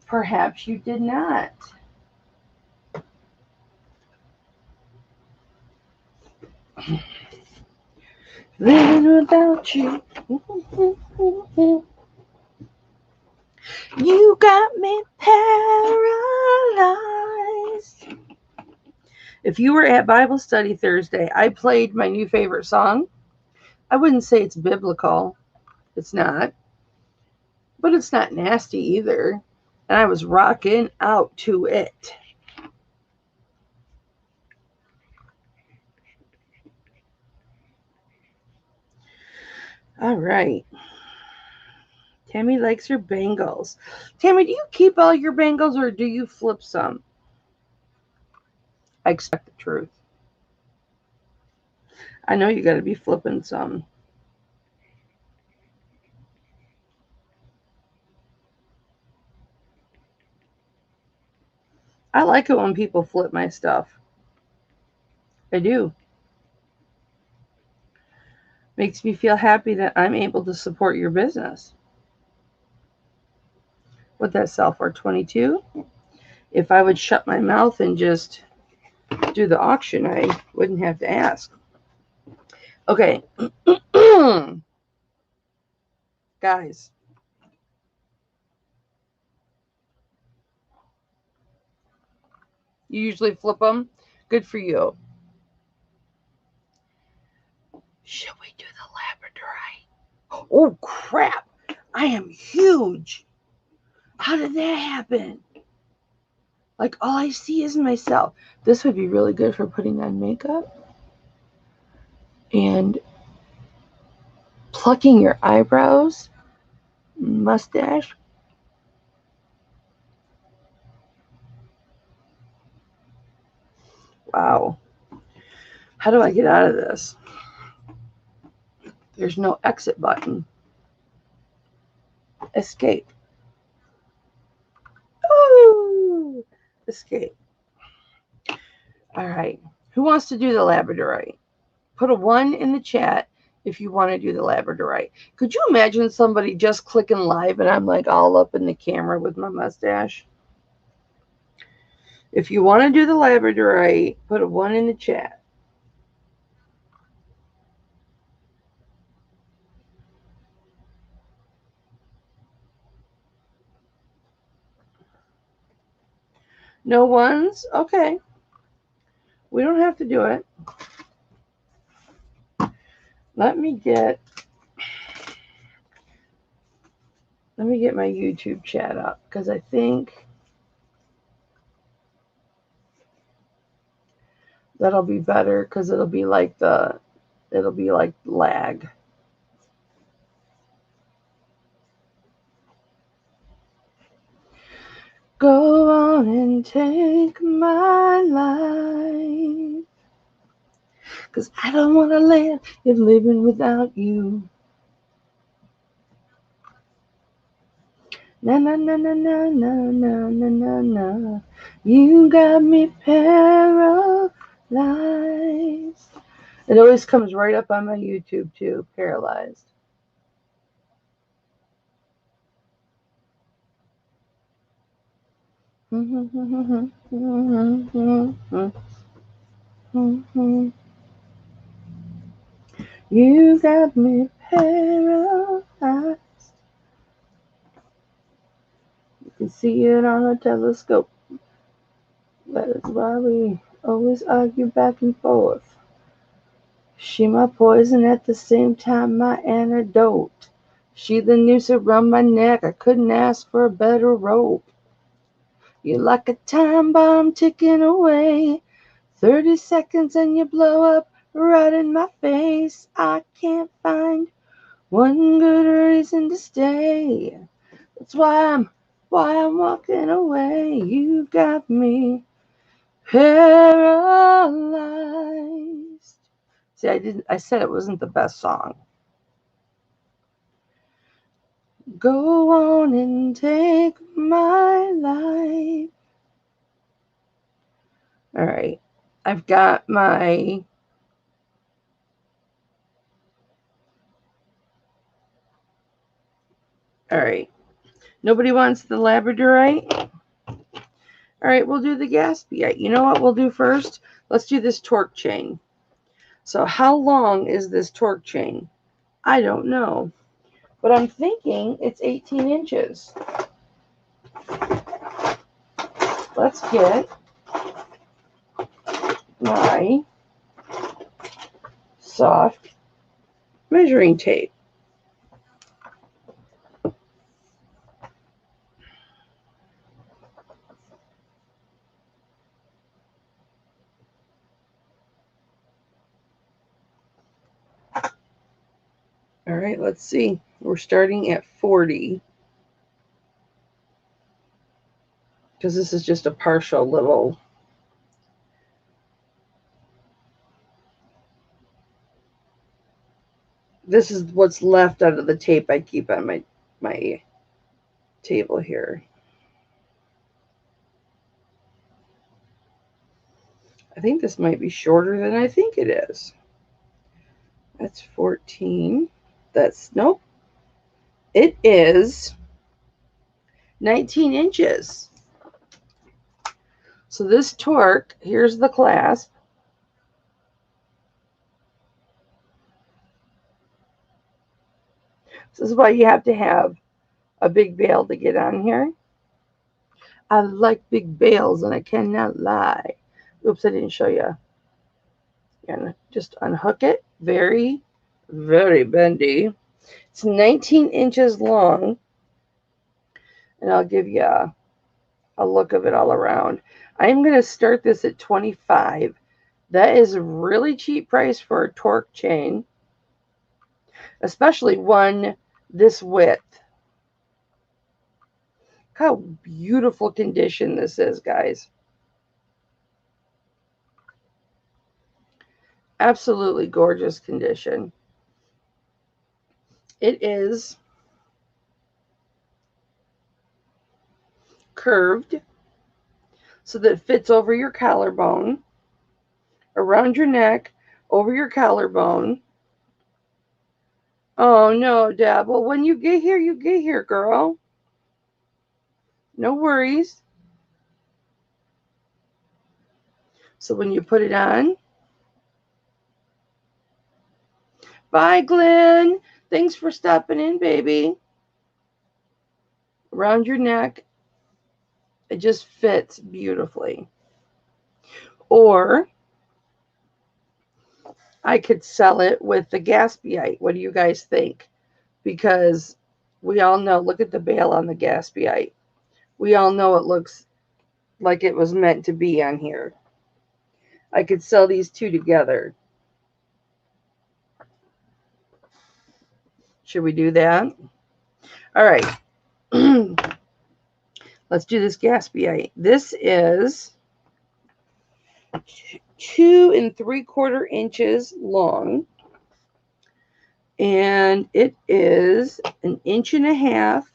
Perhaps you did not. Living without you. You got me paralyzed. If you were at Bible study Thursday, I played my new favorite song. I wouldn't say it's biblical. It's not. But it's not nasty either. And I was rocking out to it. All right. Tammy likes her bangles. Tammy, do you keep all your bangles or do you flip some? I expect the truth. I know you got to be flipping some. I like it when people flip my stuff. I do. Makes me feel happy that I'm able to support your business. What that sell for? 22? If I would shut my mouth and just do the auction, I wouldn't have to ask. Okay. Guys. You usually flip them? Good for you. Should we do the labradorite? Oh, crap. I am huge. How did that happen? Like, all I see is myself. This would be really good for putting on makeup and plucking your eyebrows, mustache. Wow. How do I get out of this? There's no exit button. Escape. Ooh, escape. All right. Who wants to do the labradorite? Put a 1 in the chat if you want to do the labradorite. Could you imagine somebody just clicking live and I'm like all up in the camera with my mustache? If you want to do the labradorite, put a 1 in the chat. No ones? Okay. We don't have to do it. Let me get my YouTube chat up because I think that'll be better because it'll be like lag. Go on and take my life. Cause I don't wanna live if living without you. Na na na na na na na na na na. You got me paralyzed. It always comes right up on my YouTube too, paralyzed. You got me paralyzed. You can see it on a telescope. That is why we always argue back and forth. She my poison at the same time my antidote. She the noose around my neck, I couldn't ask for a better rope. You like a time bomb ticking away. 30 seconds and you blow up right in my face. I can't find one good reason to stay. That's why I'm walking away. You got me paralyzed. See, I said it wasn't the best song. Go on and take my life. All right. I've got my All right. Nobody wants the labradorite? All right, we'll do the Gatsbyite. You know what we'll do first? Let's do this torque chain. So how long is this torque chain? I don't know. But I'm thinking it's 18 inches. Let's get my soft measuring tape. All right, let's see. We're starting at 40 because this is just a partial little. This is what's left out of the tape I keep on my table here. I think this might be shorter than I think it is. That's 14. That's nope. It is 19 inches. So this torque, here's the clasp. This is why you have to have a big bail to get on here. I like big bails and I cannot lie. Oops, I didn't show you. You're gonna just unhook it. Very, very bendy. It's 19 inches long. And I'll give you a look of it all around. I'm going to start this at 25. That is a really cheap price for a torque chain, especially one this width. Look how beautiful condition this is, guys. Absolutely gorgeous condition. It is curved so that it fits over your collarbone, around your neck, over your collarbone. Oh no, Deb. Well, when you get here, you get here, girl. No worries. So when you put it on, bye, Glenn. Thanks for stopping in, baby. Around your neck, it just fits beautifully. Or I could sell it with the Gatsbyite. What do you guys think? Because we all know, look at the bail on the Gatsbyite. We all know it looks like it was meant to be on here. I could sell these two together. Should we do that? All right. Let's do this Gatsbyite. This is 2 3/4 inches long. And it is 1.5 inches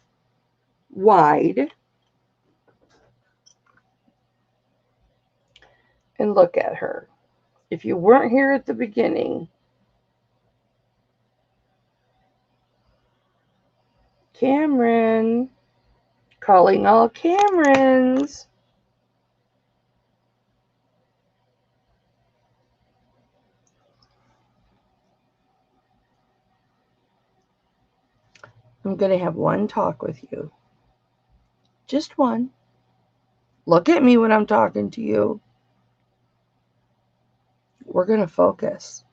wide. And look at her. If you weren't here at the beginning, Cameron, calling all Camerons. I'm going to have one talk with you. Just one. Look at me when I'm talking to you. We're going to focus.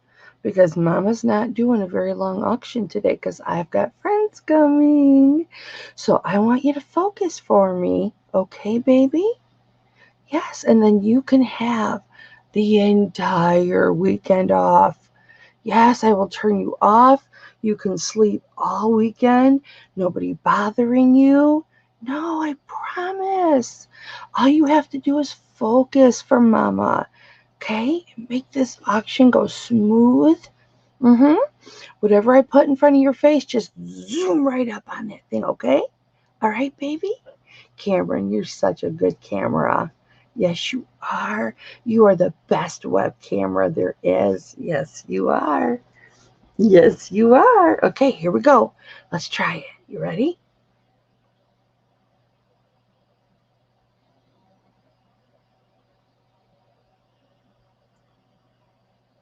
because Mama's not doing a very long auction today because I've got friends coming. So I want you to focus for me, okay, baby? Yes, and then you can have the entire weekend off. Yes, I will turn you off. You can sleep all weekend. Nobody bothering you. No, I promise. All you have to do is focus for Mama. Okay? Make this auction go smooth. Mm-hmm. Whatever I put in front of your face, just zoom right up on that thing, okay? All right, baby? Cameron, you're such a good camera. Yes, you are. You are the best web camera there is. Yes, you are. Yes, you are. Okay, here we go. Let's try it. You ready?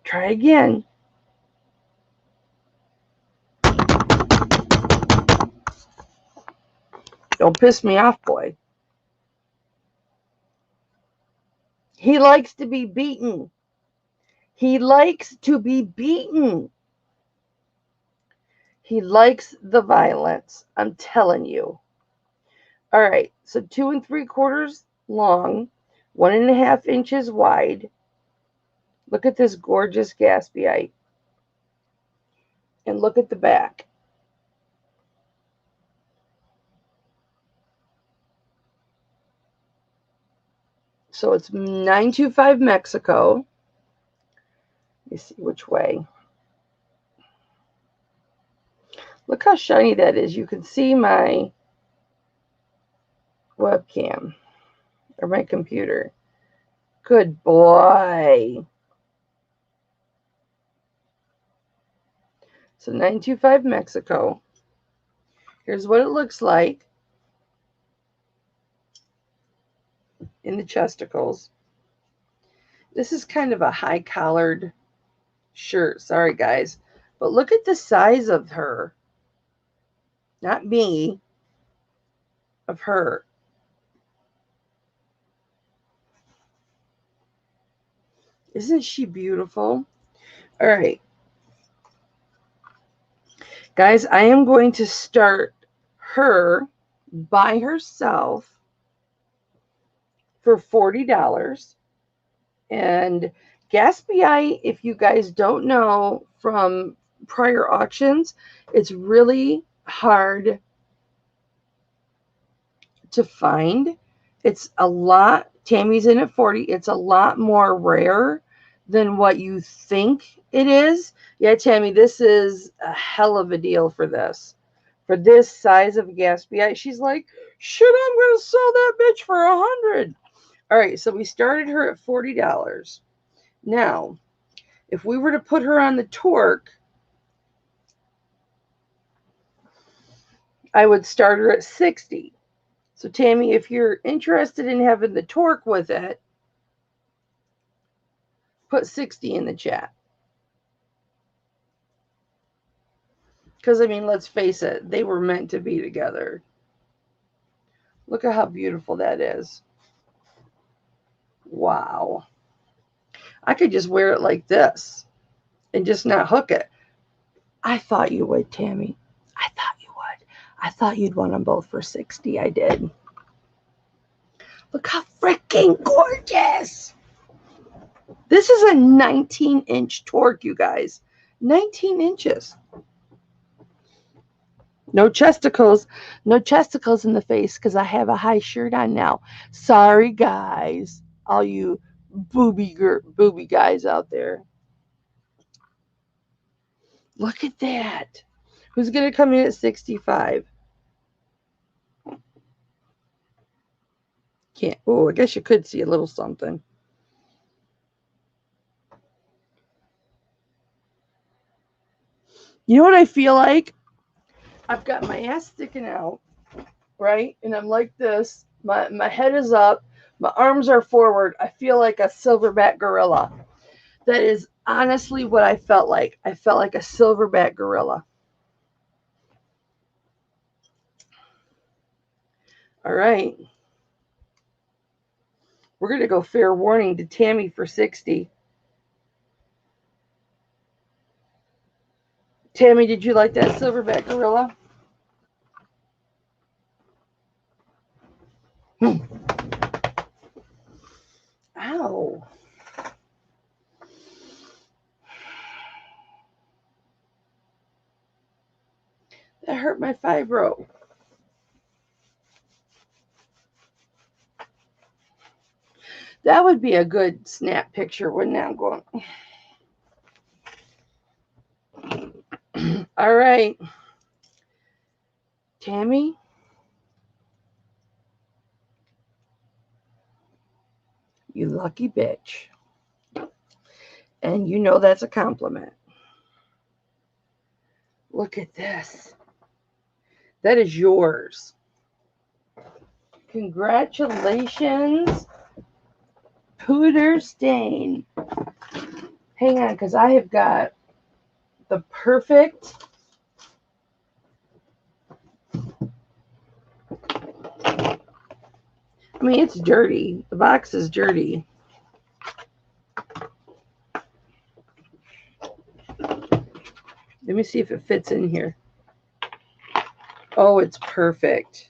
Try again. Don't piss me off, boy. He likes to be beaten. He likes to be beaten. He likes the violence. I'm telling you. All right, so 2 3/4 long, 1.5 inches wide. Look at this gorgeous Gatsbyite. And look at the back. So it's 925 Mexico. Let me see which way. Look how shiny that is. You can see my webcam or my computer. Good boy. So 925 Mexico. Here's what it looks like in the chesticles. This is kind of a high collared shirt. Sorry, guys. But look at the size of her. Not me, of her. Isn't she beautiful? All right. Guys, I am going to start her by herself for $40. And Gatsby, if you guys don't know from prior auctions, it's really hard to find. It's a lot, Tammy's in at 40, it's a lot more rare than what you think it is. Yeah, Tammy, this is a hell of a deal for this. For this size of Gatsby, she's like, shit, I'm gonna sell that bitch for 100. All right, so we started her at $40. Now, if we were to put her on the torque, I would start her at 60. So Tammy, if you're interested in having the torque with it, put 60 in the chat. Because, I mean, let's face it, they were meant to be together. Look at how beautiful that is. Wow. I could just wear it like this and just not hook it. I thought you would, Tammy. I thought you would. I thought you'd want them both for 60. I did. Look how freaking gorgeous. This is a 19-inch torque, you guys. 19 inches. No chesticles. No chesticles in the face because I have a high shirt on now. Sorry, guys. All you booby guys out there. Look at that. Who's going to come in at 65? Can't. Oh, I guess you could see a little something. You know what I feel like? I've got my ass sticking out, right? And I'm like this. My head is up. My arms are forward. I feel like a silverback gorilla. That is honestly what I felt like. I felt like a silverback gorilla. All right. We're going to go fair warning to Tammy for 60. Tammy, did you like that silverback gorilla? Ow. That hurt my fibro. That would be a good snap picture, wouldn't it? I'm going. All right. Tammy, you lucky bitch. And you know that's a compliment. Look at this. That is yours. Congratulations, Pooter Stain. Hang on, because I have got the perfect. I mean, it's dirty. The box is dirty. Let me see if it fits in here. Oh, it's perfect.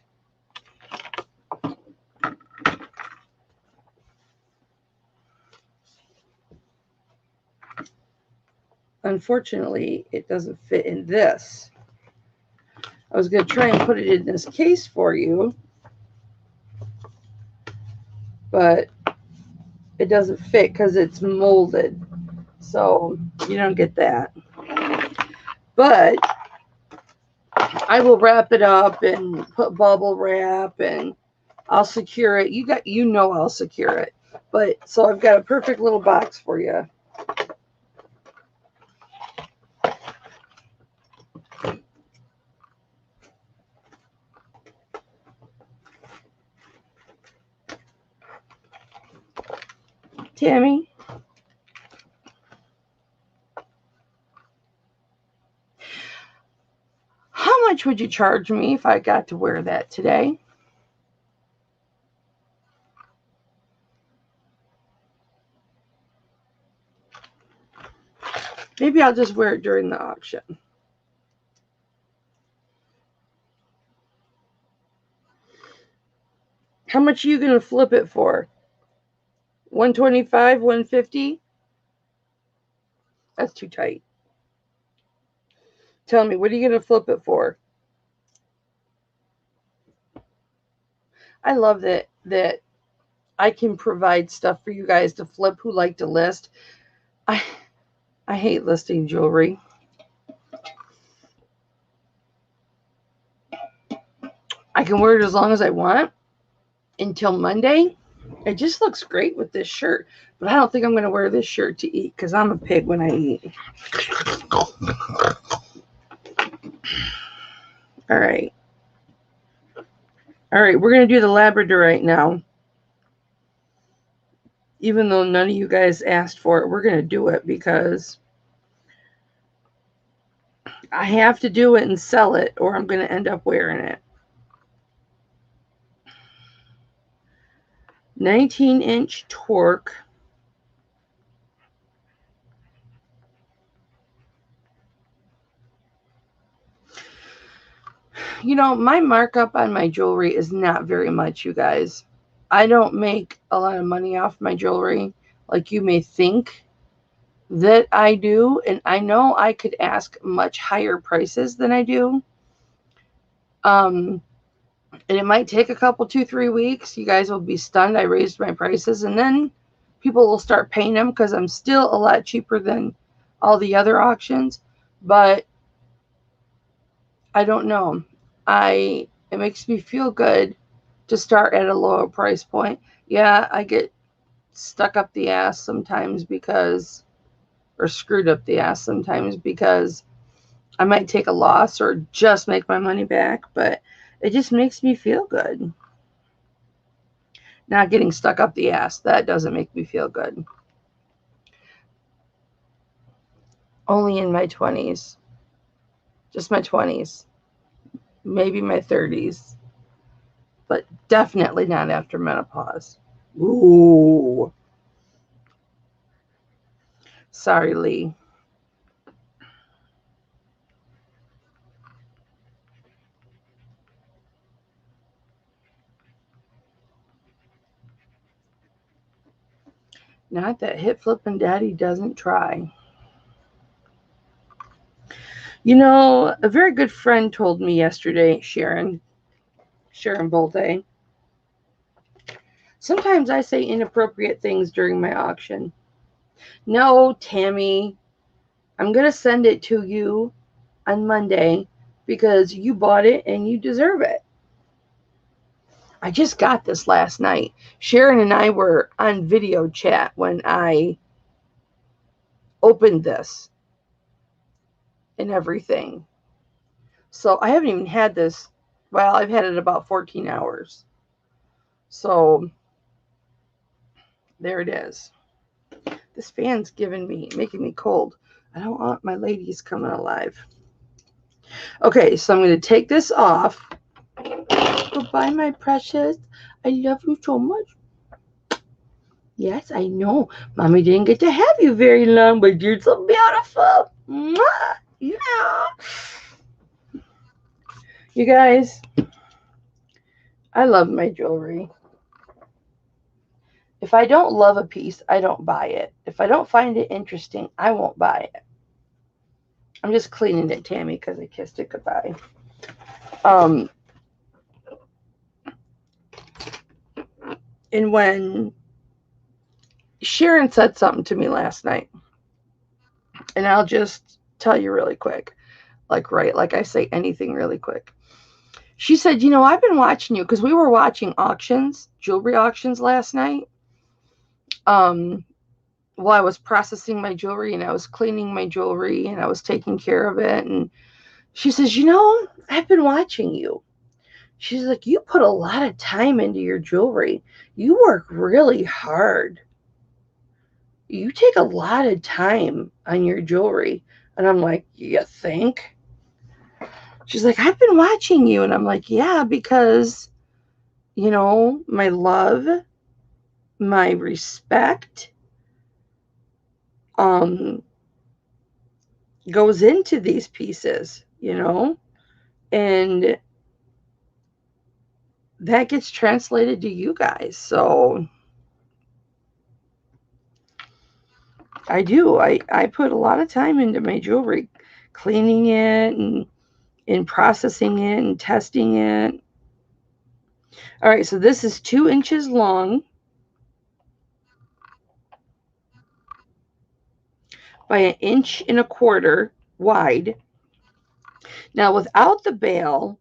Unfortunately, it doesn't fit in this. I was going to try and put it in this case for you, but it doesn't fit because it's molded. So you don't get that. But I will wrap it up and put bubble wrap and I'll secure it. You know I'll secure it. But so I've got a perfect little box for you. Tammy, how much would you charge me if I got to wear that today? Maybe I'll just wear it during the auction. How much are you going to flip it for? 125, 150? That's too tight. Tell me, what are you going to flip it for? I love that I can provide stuff for you guys to flip who like to list. I hate listing jewelry. I can wear it as long as I want until Monday. It just looks great with this shirt, but I don't think I'm going to wear this shirt to eat because I'm a pig when I eat. All right. All right, we're going to do the Labradorite now. Even though none of you guys asked for it, we're going to do it because I have to do it and sell it or I'm going to end up wearing it. 19-inch torque. You know, my markup on my jewelry is not very much, you guys. I don't make a lot of money off my jewelry like you may think that I do. And I know I could ask much higher prices than I do. And it might take a couple, 2-3 weeks. You guys will be stunned. I raised my prices and then people will start paying them because I'm still a lot cheaper than all the other auctions. But I don't know. It makes me feel good to start at a lower price point. Yeah, I get stuck up the ass sometimes because, or screwed up the ass sometimes because I might take a loss or just make my money back, but it just makes me feel good. Not getting stuck up the ass, that doesn't make me feel good. Only in my 20s. Just my 20s. Maybe my 30s. But definitely not after menopause. Ooh. Sorry, Lee. Not that hip flippin' daddy doesn't try. You know, a very good friend told me yesterday, Sharon Bolte. Sometimes I say inappropriate things during my auction. No, Tammy, I'm going to send it to you on Monday because you bought it and you deserve it. I just got this last night. Sharon and I were on video chat when I opened this and everything. So I haven't even had this. Well, I've had it about 14 hours. So there it is. This fan's making me cold. I don't want my ladies coming alive. Okay, so I'm going to take this off. Goodbye, my precious. I love you so much. Yes, I know. Mommy didn't get to have you very long, but you're so beautiful. Mwah! Yeah. You guys, I love my jewelry. If I don't love a piece, I don't buy it. If I don't find it interesting, I won't buy it. I'm just cleaning it, Tammy, because I kissed it goodbye. Um, and when Sharon said something to me last night, and I'll just tell you really quick, like I say anything really quick. She said, "You know, I've been watching you because we were watching auctions, jewelry auctions last night. Um, while I was processing my jewelry and I was cleaning my jewelry and I was taking care of it. And she says, you know, I've been watching you. She's like, you put a lot of time into your jewelry. You work really hard. You take a lot of time on your jewelry." And I'm like, you think? She's like, I've been watching you. And I'm like, yeah, because, you know, my love, my respect, um, goes into these pieces, you know, and that gets translated to you guys. So I do. I put a lot of time into my jewelry, cleaning it and processing it and testing it. All right, so this is 2 inches long by an inch and a quarter wide. Now, without the bail,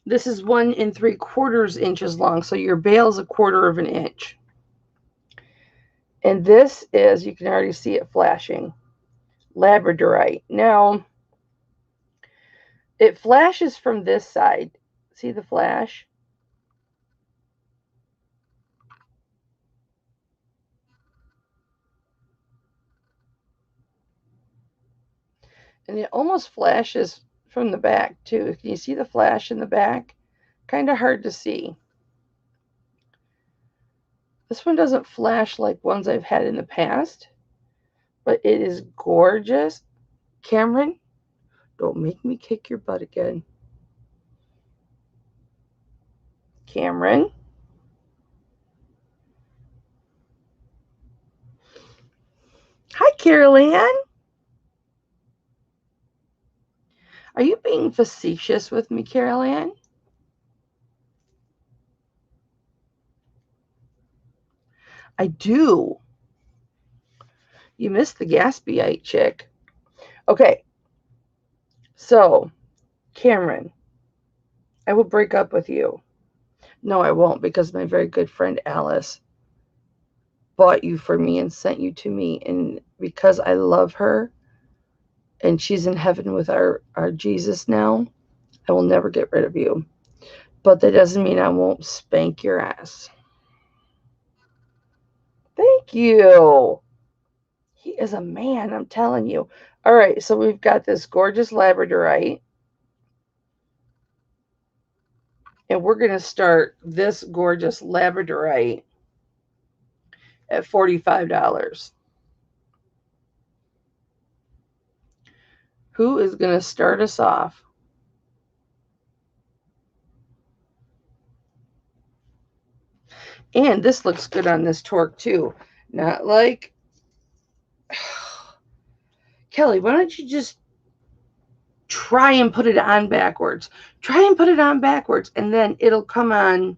this is 1 3/4 inches long. So your bail is 1/4 of an inch. And this is, you can already see it flashing, labradorite. Now, it flashes from this side. See the flash? And it almost flashes from the back too. Can you see the flash in the back? Kind of hard to see. This one doesn't flash like ones I've had in the past, but it is gorgeous. Cameron, don't make me kick your butt again. Cameron. Hi, Carol Ann. Are you being facetious with me, Carol Ann? I do. You missed the Gatsbyite chick. Okay, so, Cameron, I will break up with you. No, I won't, because my very good friend Alice bought you for me and sent you to me. And because I love her and she's in heaven with our Jesus now, I will never get rid of you. But that doesn't mean I won't spank your ass. Thank you. He is a man, I'm telling you. All right, so we've got this gorgeous labradorite. And we're going to start this gorgeous labradorite at $45. Who is going to start us off? And this looks good on this torque too. Not like, Kelly, why don't you just try and put it on backwards? Try and put it on backwards, and then it'll come on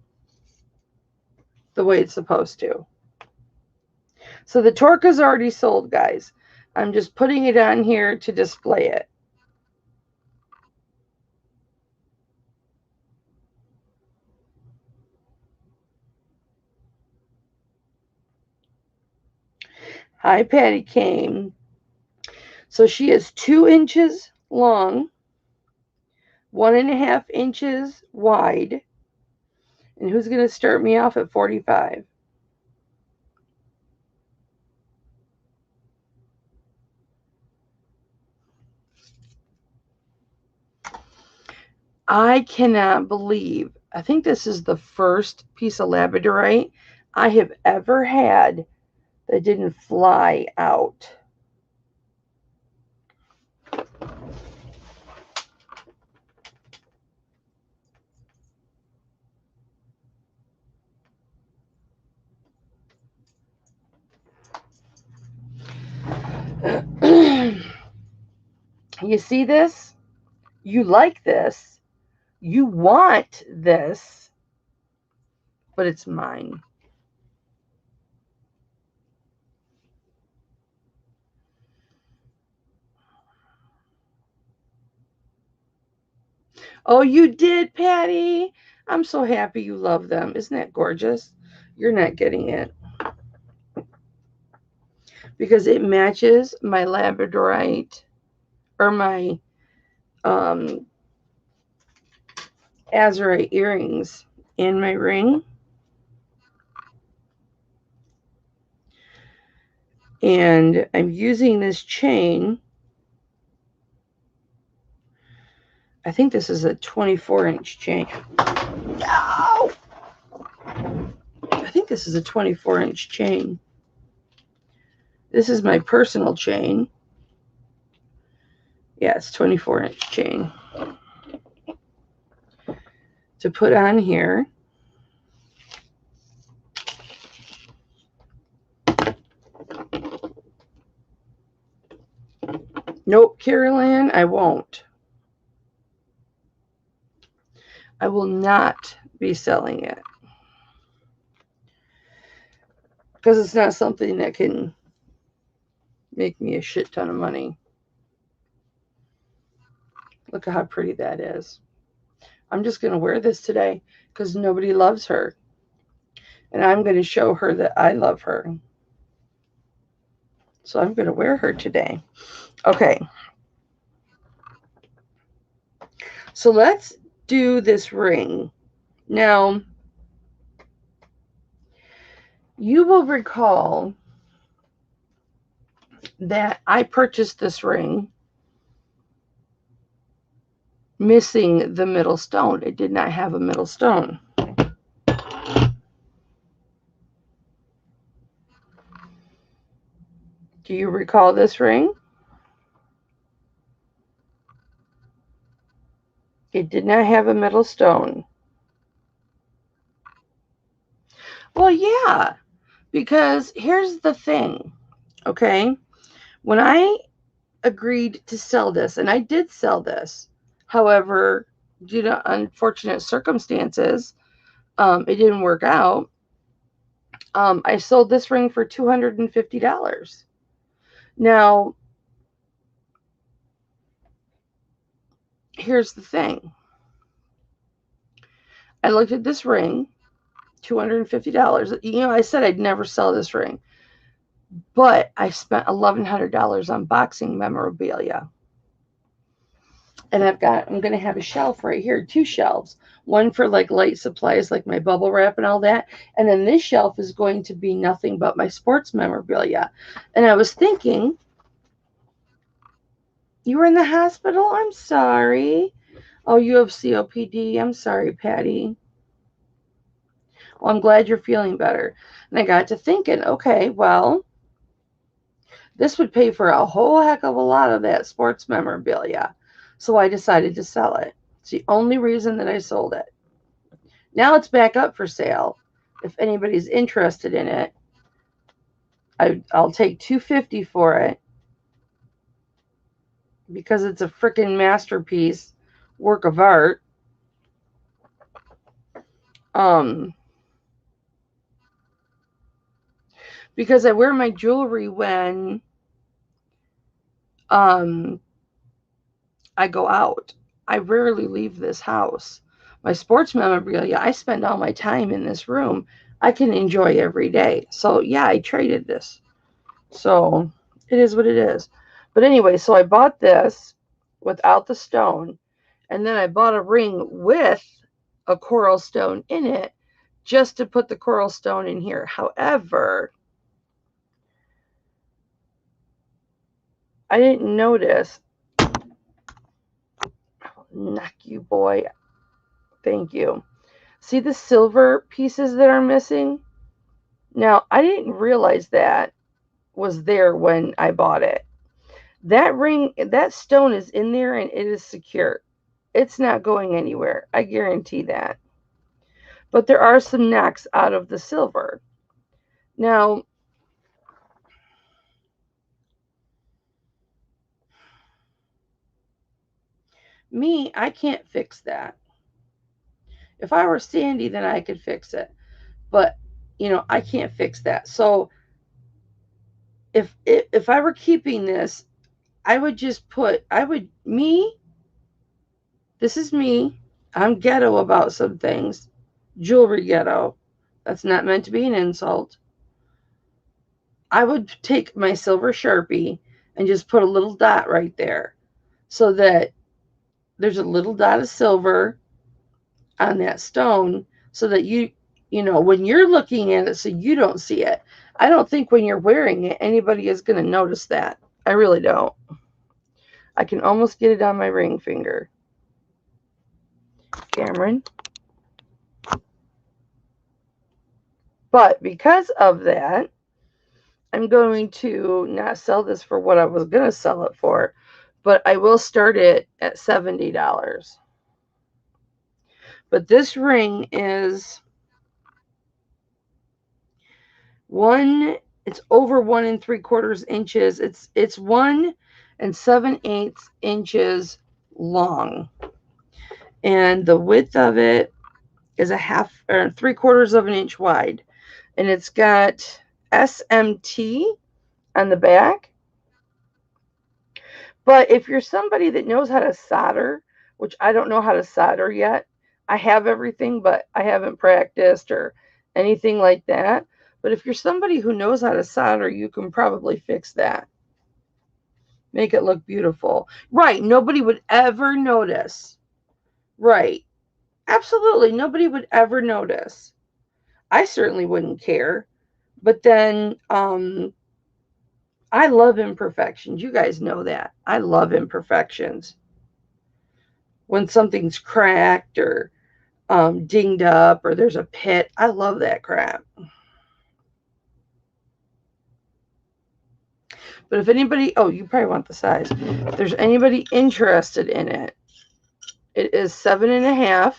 the way it's supposed to. So the torque is already sold, guys. I'm just putting it on here to display it. Hi, Patty Kane. So she is 2 inches long, 1.5 inches wide. And who's going to start me off at 45? I cannot believe, I think this is the first piece of labradorite I have ever had that didn't fly out. You see this? You like this? You want this, but it's mine. Oh, you did, Patty. I'm so happy you love them. Isn't that gorgeous? You're not getting it because it matches my labradorite or my um, azurite earrings and my ring. And I'm using this chain. I think this is a 24-inch chain. No! I think this is a 24-inch chain. This is my personal chain. Yeah, it's 24-inch chain to put on here. Nope, Carolyn, I won't. I will not be selling it because it's not something that can make me a shit ton of money. Look at how pretty that is. I'm just going to wear this today because nobody loves her. And I'm going to show her that I love her. So I'm going to wear her today. Okay. So let's do this ring. Now, you will recall that I purchased this ring missing the middle stone. It did not have a middle stone. Do you recall this ring? It did not have a middle stone. Well, yeah, because here's the thing, okay? When I agreed to sell this, and I did sell this, however, due to unfortunate circumstances, it didn't work out. I sold this ring for $250. Now, here's the thing. I looked at this ring, $250. You know, I said I'd never sell this ring, but I spent $1,100 on boxing memorabilia. And I'm going to have a shelf right here, 2 shelves. One for like light supplies, like my bubble wrap and all that. And then this shelf is going to be nothing but my sports memorabilia. And I was thinking, you were in the hospital? I'm sorry. Oh, you have COPD. I'm sorry, Patty. Well, I'm glad you're feeling better. And I got to thinking, okay, well, this would pay for a whole heck of a lot of that sports memorabilia. So I decided to sell it. It's the only reason that I sold it. Now it's back up for sale if anybody's interested in it. I'll take $250 for it because it's a freaking masterpiece, work of art. Um, because I wear my jewelry when um I go out. I rarely leave this house. My sports memorabilia, I spend all my time in this room. I can enjoy every day. So yeah, I traded this. So it is what it is. But anyway, so I bought this without the stone, and then I bought a ring with a coral stone in it just to put the coral stone in here. However, I didn't notice. Knock you, boy. Thank you. See the silver pieces that are missing? Now, I didn't realize that was there when I bought it. That ring, that stone is in there and it is secure. It's not going anywhere. I guarantee that. But there are some knocks out of the silver. Now, me, I can't fix that. If I were Sandy, then I could fix it. But, I can't fix that. So, if I were keeping this, I would just put I would me, this is me. I'm ghetto about some things. Jewelry ghetto. That's not meant to be an insult. I would take my silver Sharpie and just put a little dot right there so that there's a little dot of silver on that stone so that when you're looking at it so you don't see it. I don't think when you're wearing it anybody is going to notice that. I really don't. I can almost get it on my ring finger. Cameron. But because of that, I'm going to not sell this for what I was going to sell it for, but I will start it at $70. But this ring is it's over 1 3/4 inches. It's 1 7/8 inches long. And the width of it is a half or 3/4 of an inch wide. And it's got SMT on the back. But if you're somebody that knows how to solder, which I don't know how to solder yet, I have everything, but I haven't practiced or anything like that. But if you're somebody who knows how to solder, you can probably fix that. Make it look beautiful. Right. Nobody would ever notice. Right. Absolutely. Nobody would ever notice. I certainly wouldn't care. But then I love imperfections. You guys know that. I love imperfections. When something's cracked or dinged up or there's a pit, I love that crap. But if anybody, you probably want the size. If there's anybody interested in it, it is 7.5.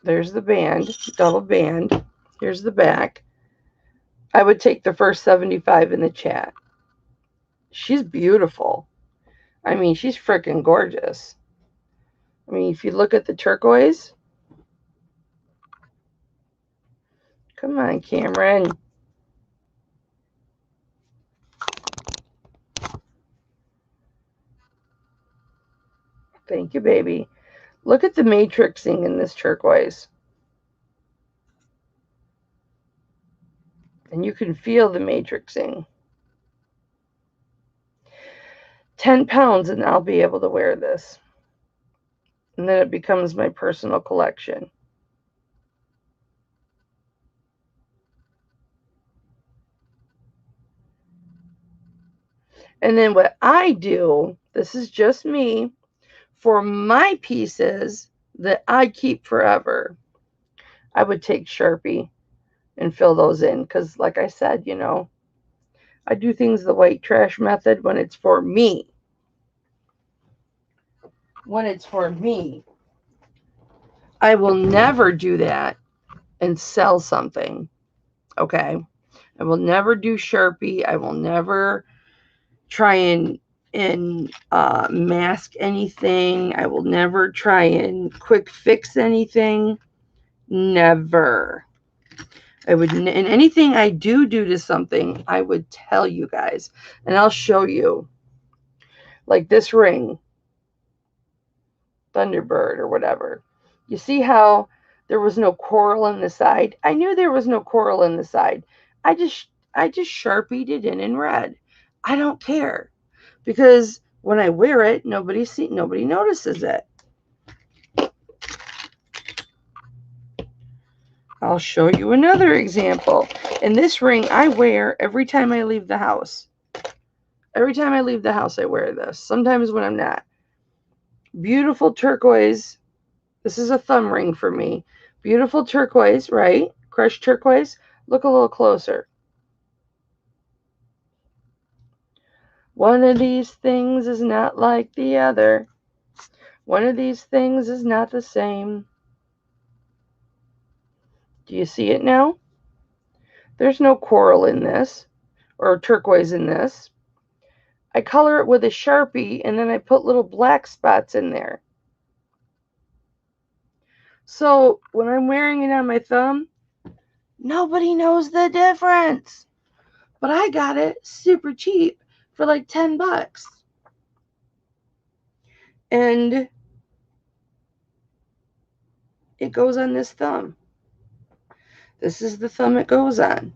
There's the band, double band. Here's the back. I would take the first 75 in the chat. She's beautiful. I mean, she's freaking gorgeous. I mean, if you look at the turquoise, come on, Cameron. Thank you, baby. Look at the matrixing in this turquoise. And you can feel the matrixing. 10 pounds and I'll be able to wear this. And then it becomes my personal collection. And then what I do, this is just me, for my pieces that I keep forever, I would take Sharpie and fill those in. Because, like I said, I do things the white trash method when it's for me. When it's for me. I will never do that and sell something. Okay. I will never do Sharpie. I will never try and mask anything. I will never try and quick fix anything. Never. I would, and anything I do to something, I would tell you guys, and I'll show you. Like this ring, Thunderbird or whatever. You see how there was no coral in the side? I knew there was no coral in the side. I just sharpied it in red. I don't care because when I wear it, nobody notices it. I'll show you another example. And this ring I wear every time I leave the house. Every time I leave the house, I wear this. Sometimes when I'm not. Beautiful turquoise. This is a thumb ring for me. Beautiful turquoise, right? Crushed turquoise. Look a little closer. One of these things is not like the other. One of these things is not the same. Do you see it now? There's no coral in this, or turquoise in this. I color it with a Sharpie, and then I put little black spots in there. So when I'm wearing it on my thumb, nobody knows the difference. But I got it super cheap for like $10. And it goes on this thumb. This is the thumb it goes on.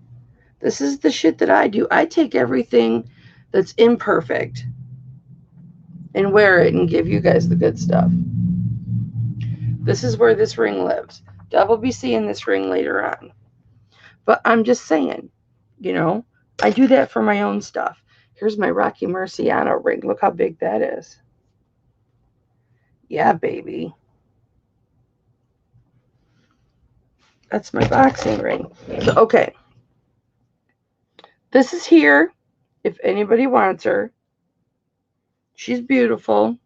This is the shit that I do. I take everything that's imperfect and wear it and give you guys the good stuff. This is where this ring lives. Deb will be seeing this ring later on. But I'm just saying, you know, I do that for my own stuff. Here's my Rocky Marciano ring. Look how big that is. Yeah, baby. That's my boxing ring. So, okay. This is here. If anybody wants her, she's beautiful.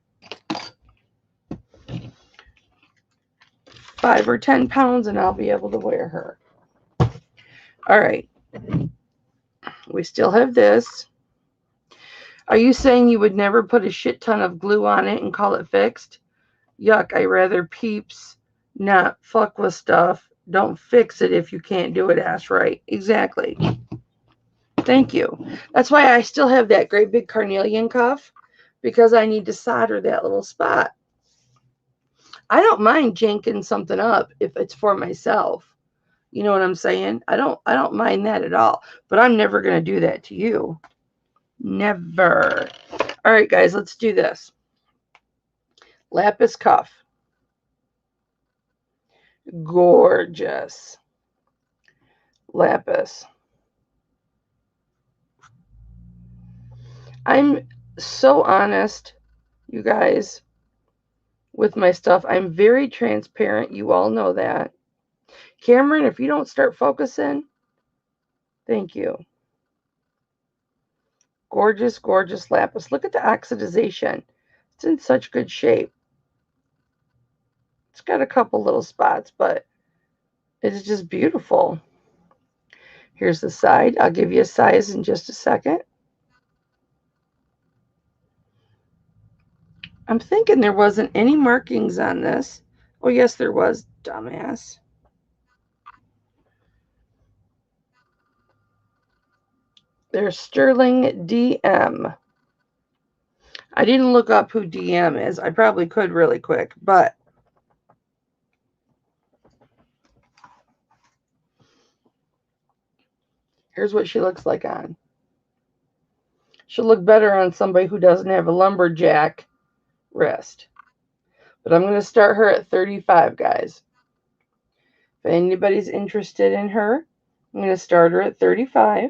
5 or 10 pounds, and I'll be able to wear her. All right. We still have this. Are you saying you would never put a shit ton of glue on it and call it fixed? Yuck, I rather peeps not fuck with stuff. Don't fix it if you can't do it, ass right. Exactly. Thank you. That's why I still have that great big carnelian cuff, because I need to solder that little spot. I don't mind janking something up if it's for myself. You know what I'm saying? I don't mind that at all. But I'm never going to do that to you. Never. All right, guys, let's do this. Lapis cuff. Gorgeous. Lapis. I'm so honest, you guys, with my stuff. I'm very transparent. You all know that. Cameron, if you don't start focusing, thank you. Gorgeous, gorgeous lapis. Look at the oxidization. It's in such good shape. It's got a couple little spots, but it's just beautiful. Here's the side. I'll give you a size in just a second. I'm thinking there wasn't any markings on this. Oh, yes, there was, dumbass. There's Sterling DM. I didn't look up who DM is. I probably could really quick, but here's what she looks like on. She'll look better on somebody who doesn't have a lumberjack wrist. But I'm going to start her at 35, guys. If anybody's interested in her, I'm going to start her at 35.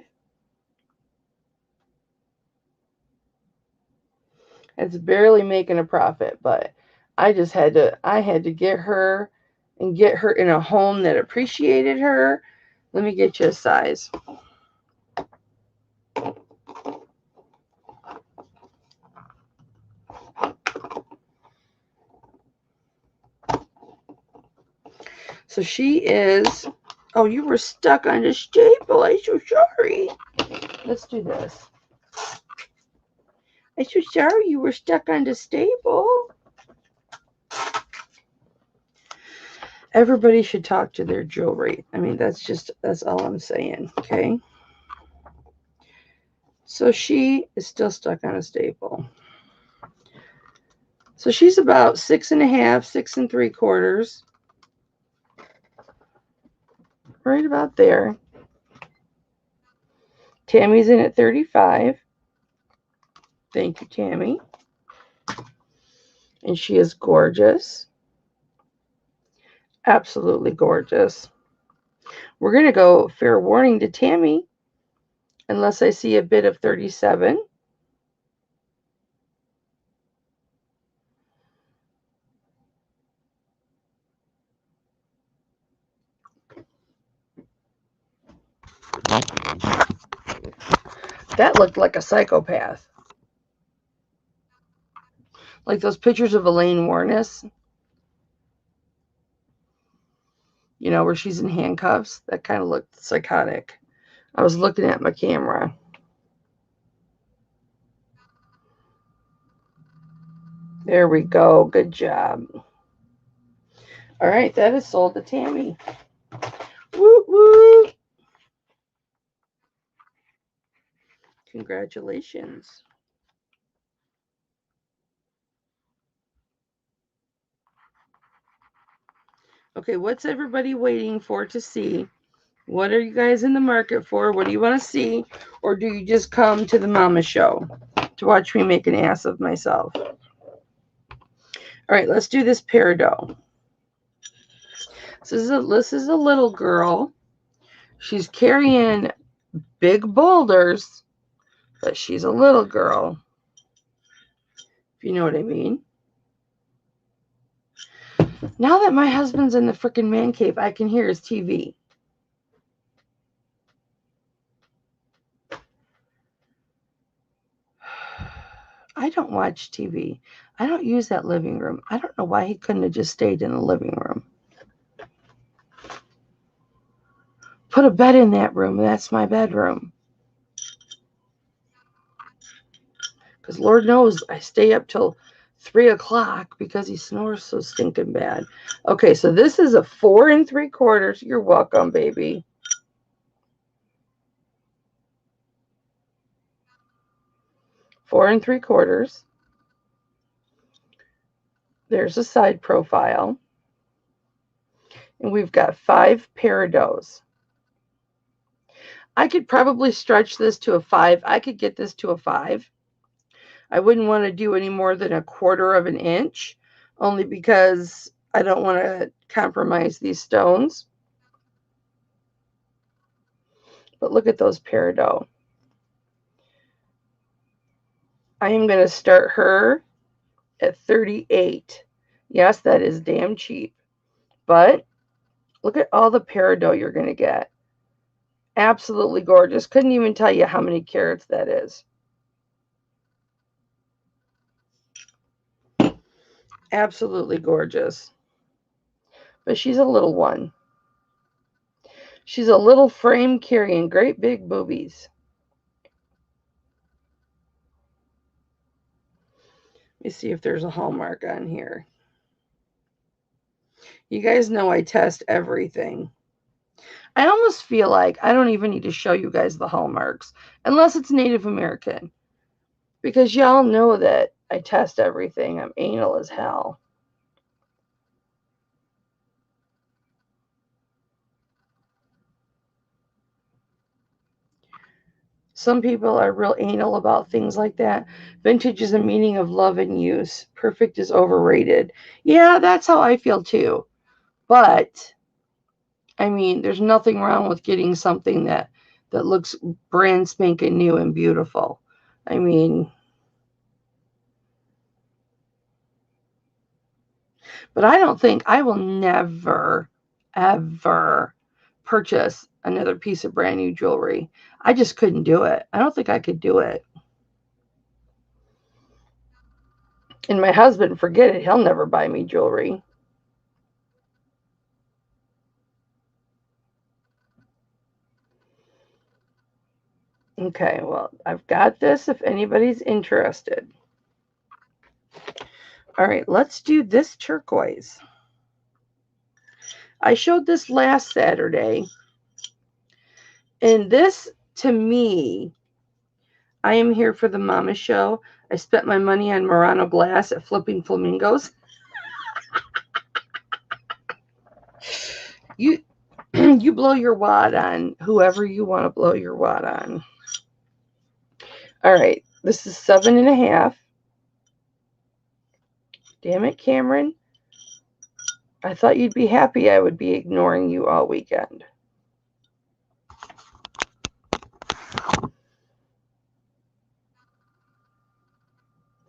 It's barely making a profit, but I had to get her and get her in a home that appreciated her. Let me get you a size. So she is Oh, you were stuck on the staple. I'm so sorry. Let's do this. I'm so sorry you were stuck on the staple. Everybody should talk to their jewelry. I mean, that's all I'm saying. Okay. So she is still stuck on a staple. So she's about 6.5, 6 3/4. Right about there. Tammy's in at 35. Thank you, Tammy. And she is gorgeous. Absolutely gorgeous. We're going to go fair warning to Tammy, unless I see a bit of 37. That looked like a psychopath. Like those pictures of Elaine Warnes, where she's in handcuffs. That kind of looked psychotic. I was looking at my camera. There we go. Good job. All right, that is sold to Tammy. Woo woo! Congratulations. Okay, what's everybody waiting for to see? What are you guys in the market for? What do you want to see? Or do you just come to the mama show to watch me make an ass of myself? All right, let's do this peridot. This is a little girl. She's carrying big boulders, but she's a little girl, if you know what I mean. Now that my husband's in the frickin' man cave, I can hear his TV. I don't watch TV. I don't use that living room. I don't know why he couldn't have just stayed in the living room. Put a bed in that room. That's my bedroom. Because Lord knows I stay up till 3 o'clock because he snores so stinking bad. Okay, so this is a 4 3/4. You're welcome, baby. Four and 3/4. There's a side profile. And we've got 5 peridots. I could probably stretch this to a 5. I could get this to a 5. I wouldn't want to do any more than 1/4 of an inch, only because I don't want to compromise these stones. But look at those peridot. I am going to start her at 38. Yes, that is damn cheap. But look at all the peridot you're going to get. Absolutely gorgeous. Couldn't even tell you how many carats that is. Absolutely gorgeous. But she's a little one. She's a little frame carrying great big boobies. Let me see if there's a hallmark on here. You guys know I test everything. I almost feel like I don't even need to show you guys the hallmarks unless it's Native American, because y'all know that I test everything. I'm anal as hell. Some people are real anal about things like that. Vintage is a meaning of love and use. Perfect is overrated. Yeah, that's how I feel too. But I mean, there's nothing wrong with getting something that looks brand spanking new and beautiful. I mean, but I don't think I will never, ever purchase another piece of brand new jewelry. I just couldn't do it. I don't think I could do it. And my husband, forget it, he'll never buy me jewelry. Okay, well, I've got this if anybody's interested. All right, let's do this turquoise. I showed this last Saturday, and this, to me, I am here for the mama show. I spent my money on Murano glass at Flipping Flamingos. You you blow your wad on whoever you want to blow your wad on. All right, this is 7.5. Damn it, Cameron. I thought you'd be happy I would be ignoring you all weekend.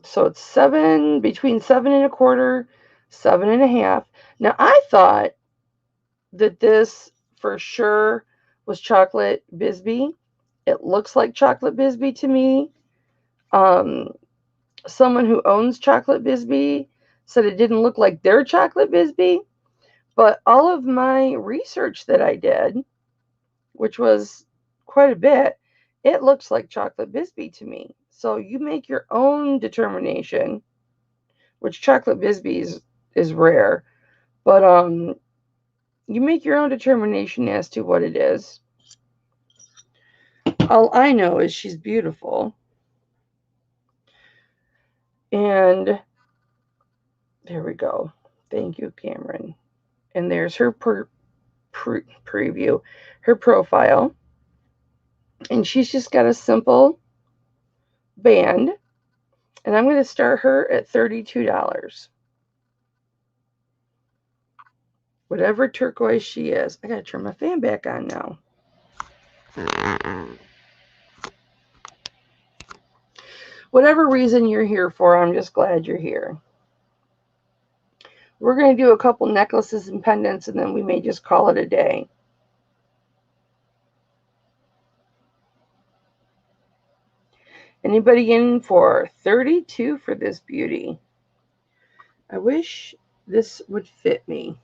So it's between 7.25, 7.5. Now I thought that this for sure was chocolate Bisbee. It looks like chocolate Bisbee to me. Um, Someone who owns chocolate Bisbee said it didn't look like their chocolate Bisbee, but all of my research that I did, which was quite a bit, it looks like chocolate Bisbee to me. So you make your own determination, which chocolate Bisbee is rare, but you make your own determination as to what it is. All I know is she's beautiful. And there we go. Thank you, Cameron. And there's her preview, her profile. And she's just got a simple band. And I'm going to start her at $32. Whatever turquoise she is. I got to turn my fan back on now. Whatever reason you're here for, I'm just glad you're here. We're going to do a couple necklaces and pendants, and then we may just call it a day. Anybody in for 32 for this beauty? I wish this would fit me.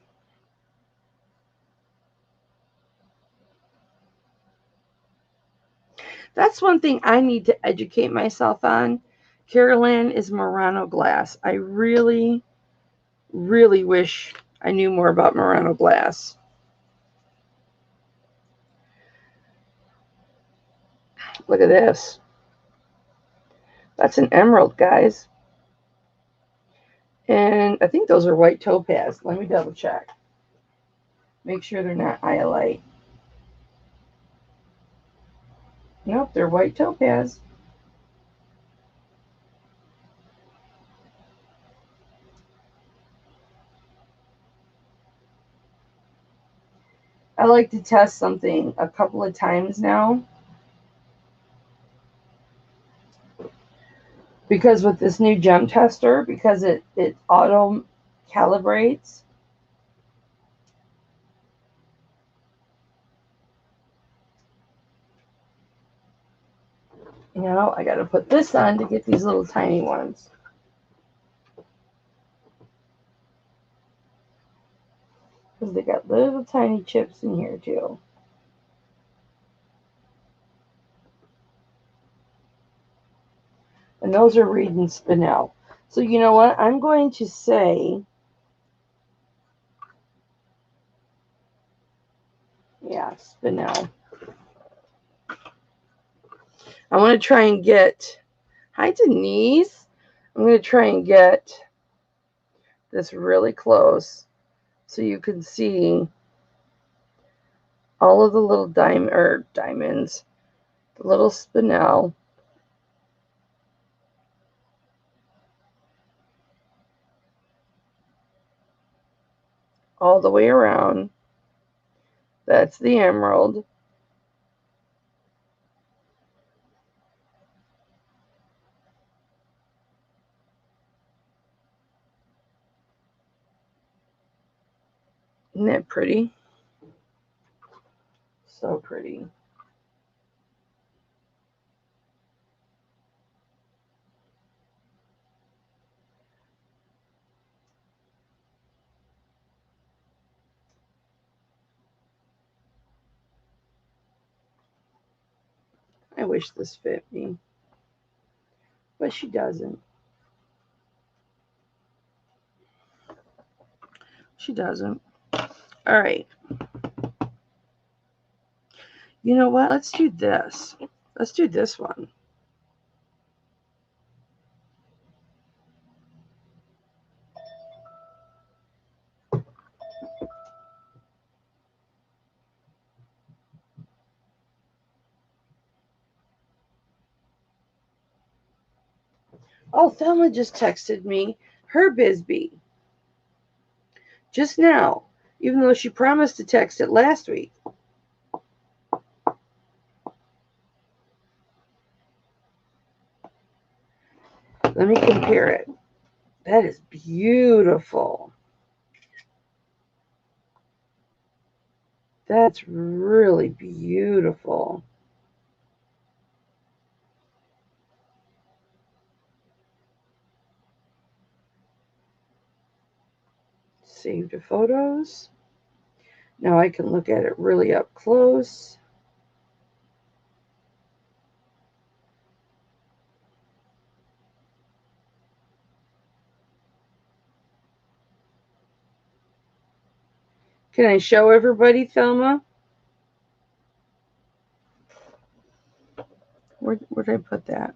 That's one thing I need to educate myself on. Carolyn is Murano glass. I really, really wish I knew more about Murano glass. Look at this. That's an emerald, guys. And I think those are white topaz. Let me double check. Make sure they're not iolite. Nope, they're white topaz. I like to test something a couple of times now. Because with this new gem tester, because it auto calibrates. Now I got to put this on to get these little tiny ones. Because they got little tiny chips in here too. And those are Reed and Spinel. So you know what? I'm going to say, yeah, Spinel. I want to try and get, hi Denise. I'm going to try and get this really close so you can see all of the little diamonds, the little spinel. All the way around. That's the emerald. Isn't that pretty? So pretty. I wish this fit me, but she doesn't. She doesn't. All right. You know what? Let's do this. Let's do this one. Oh, Thelma just texted me her Bisbee just now, even though she promised to text it last week. Let me compare it. That is beautiful. That's really beautiful. Save to photos. Now I can look at it really up close. Can I show everybody, Thelma? Where did I put that?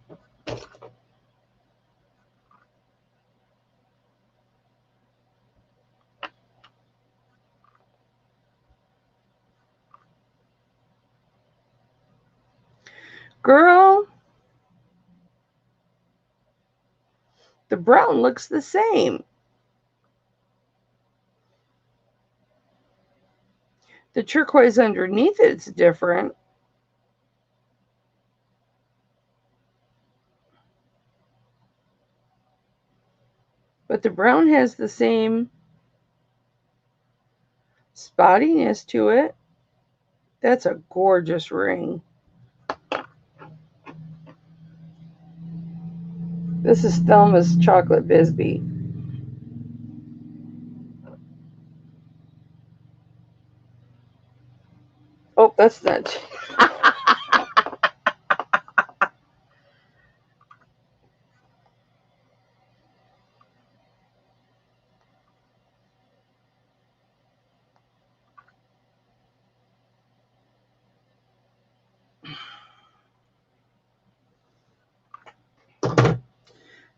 Girl, the brown looks the same. The turquoise underneath it's different. But the brown has the same spottiness to it. That's a gorgeous ring. This is Thelma's chocolate Bisbee. Oh, that's not.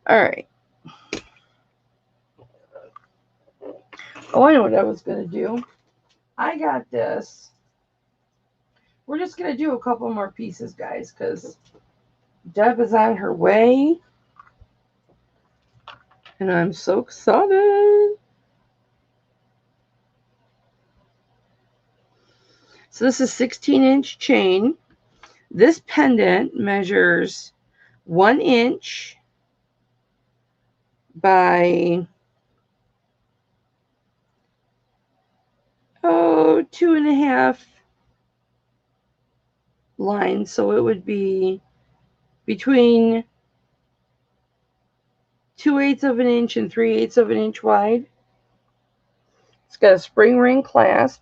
All right. Oh, I know what I was going to do. I got this. We're just going to do a couple more pieces, guys, because Deb is on her way. And I'm so excited. So this is 16-inch chain. This pendant measures 1 inch by 2.5 lines. So it would be between 2/8 of an inch and 3/8 of an inch wide. It's got a spring ring clasp.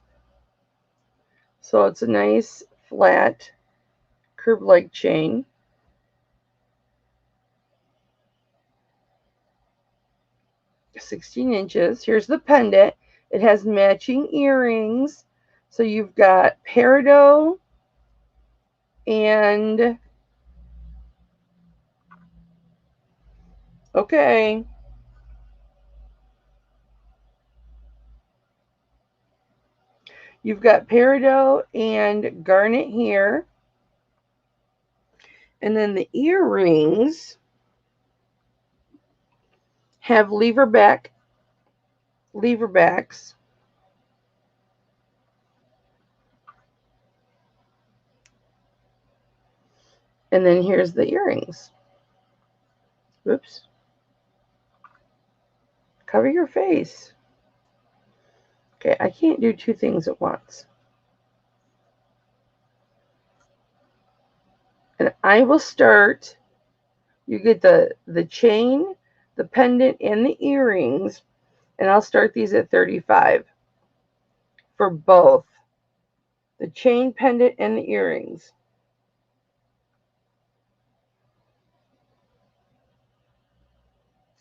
So it's a nice flat curb-like chain. 16 inches. Here's the pendant. It has matching earrings. So you've got peridot and okay. You've got peridot and garnet here. And then the earrings have leverbacks. And then here's the earrings. Whoops. Cover your face. Okay, I can't do two things at once. And I will start, you get the chain, the pendant, and the earrings, and I'll start these at 35 for both. The chain, pendant, and the earrings.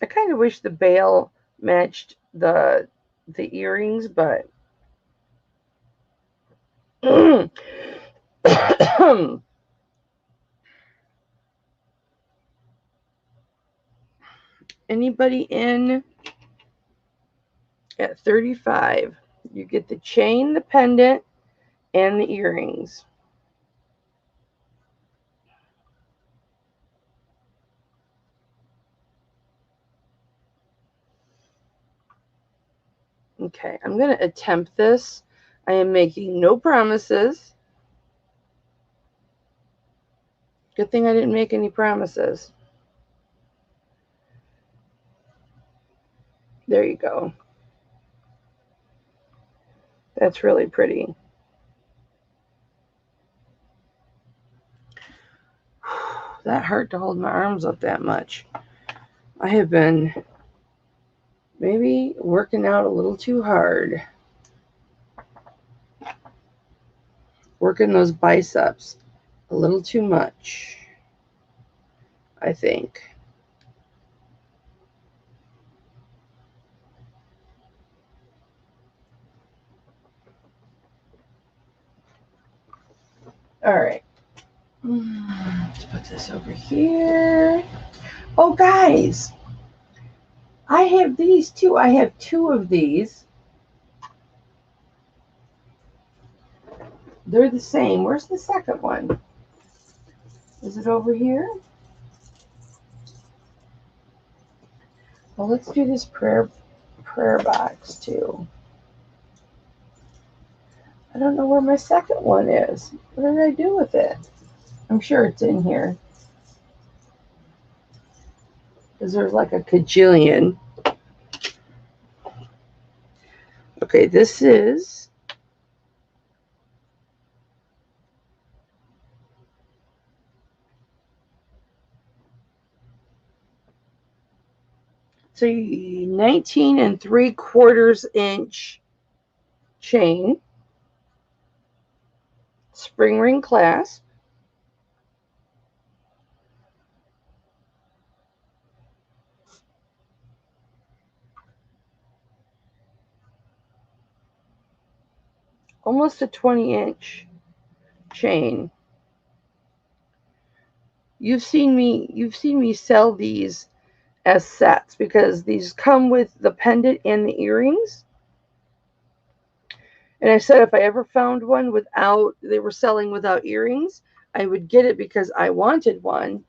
I kind of wish the bail matched the earrings, but anybody in at 35, you get the chain, the pendant, and the earrings. Okay, I'm going to attempt this. I am making no promises. Good thing I didn't make any promises. There you go. That's really pretty. That hurt to hold my arms up that much. I have been maybe working out a little too hard. Working those biceps a little too much, I think. All right. Let's put this over here. Oh, guys, I have these too. I have two of these. They're the same. Where's the second one? Is it over here? Well, let's do this prayer box too. I don't know where my second one is. What did I do with it? I'm sure it's in here. Because there's like a kajillion. Okay, this is so 19 3/4 inch chain, spring ring clasp, almost a 20-inch chain. You've seen me sell these as sets because these come with the pendant and the earrings. And I said if I ever found one they were selling without earrings, I would get it because I wanted one.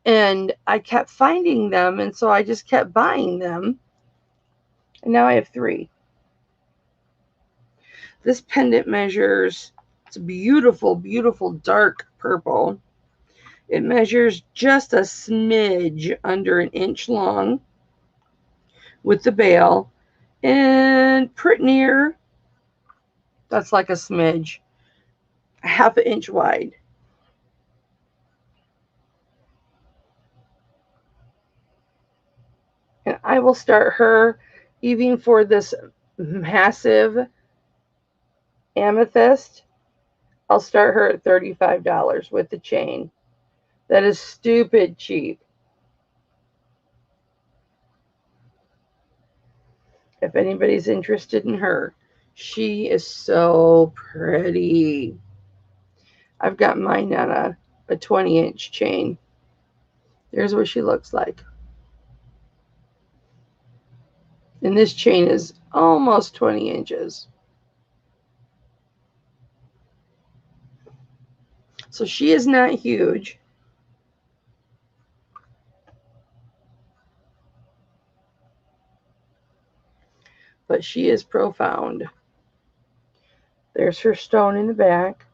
And I kept finding them, and so I just kept buying them. And now I have 3. This pendant measures, it's a beautiful, beautiful dark purple. It measures just a smidge under an inch long with the bail, and pretty near, that's like a smidge, a half an inch wide. And I will start her, even for this massive amethyst, I'll start her at $35 with the chain. That is stupid cheap. If anybody's interested in her, she is so pretty. I've got mine on a 20-inch chain. There's what she looks like. And this chain is almost 20 inches. So she is not huge. But she is profound. There's her stone in the back.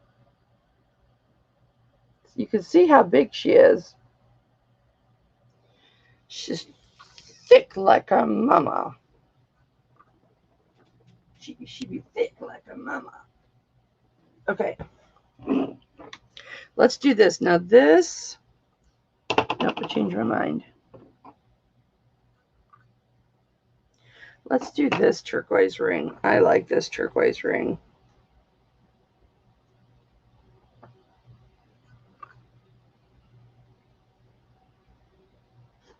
You can see how big she is. She's thick like a mama. She be thick like a mama. Okay. Let's do this. Now this, nope, I changed my mind. Let's do this turquoise ring. I like this turquoise ring.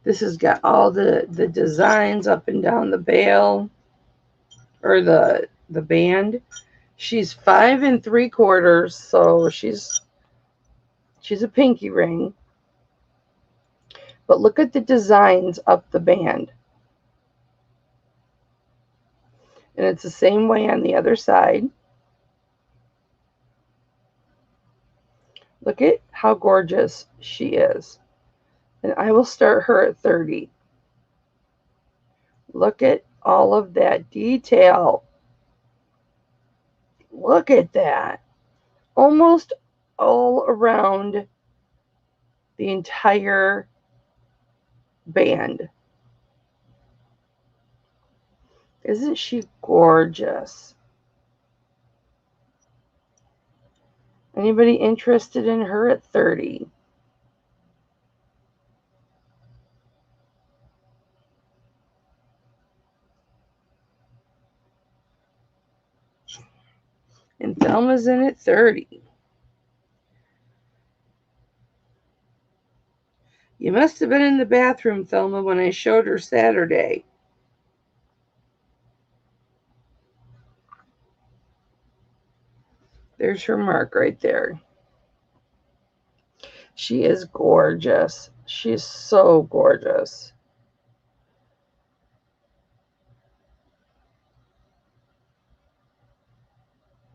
This has got all the designs up and down the bail, or the band. She's 5 3/4, so she's a pinky ring. But look at the designs up the band. And it's the same way on the other side. Look at how gorgeous she is. And I will start her at 30. Look at all of that detail. Look at that. Almost all around the entire band. Isn't she gorgeous? Anybody interested in her at 30? And Thelma's in at 30. You must have been in the bathroom, Thelma, when I showed her Saturday. There's her mark right there. She is gorgeous. She's so gorgeous.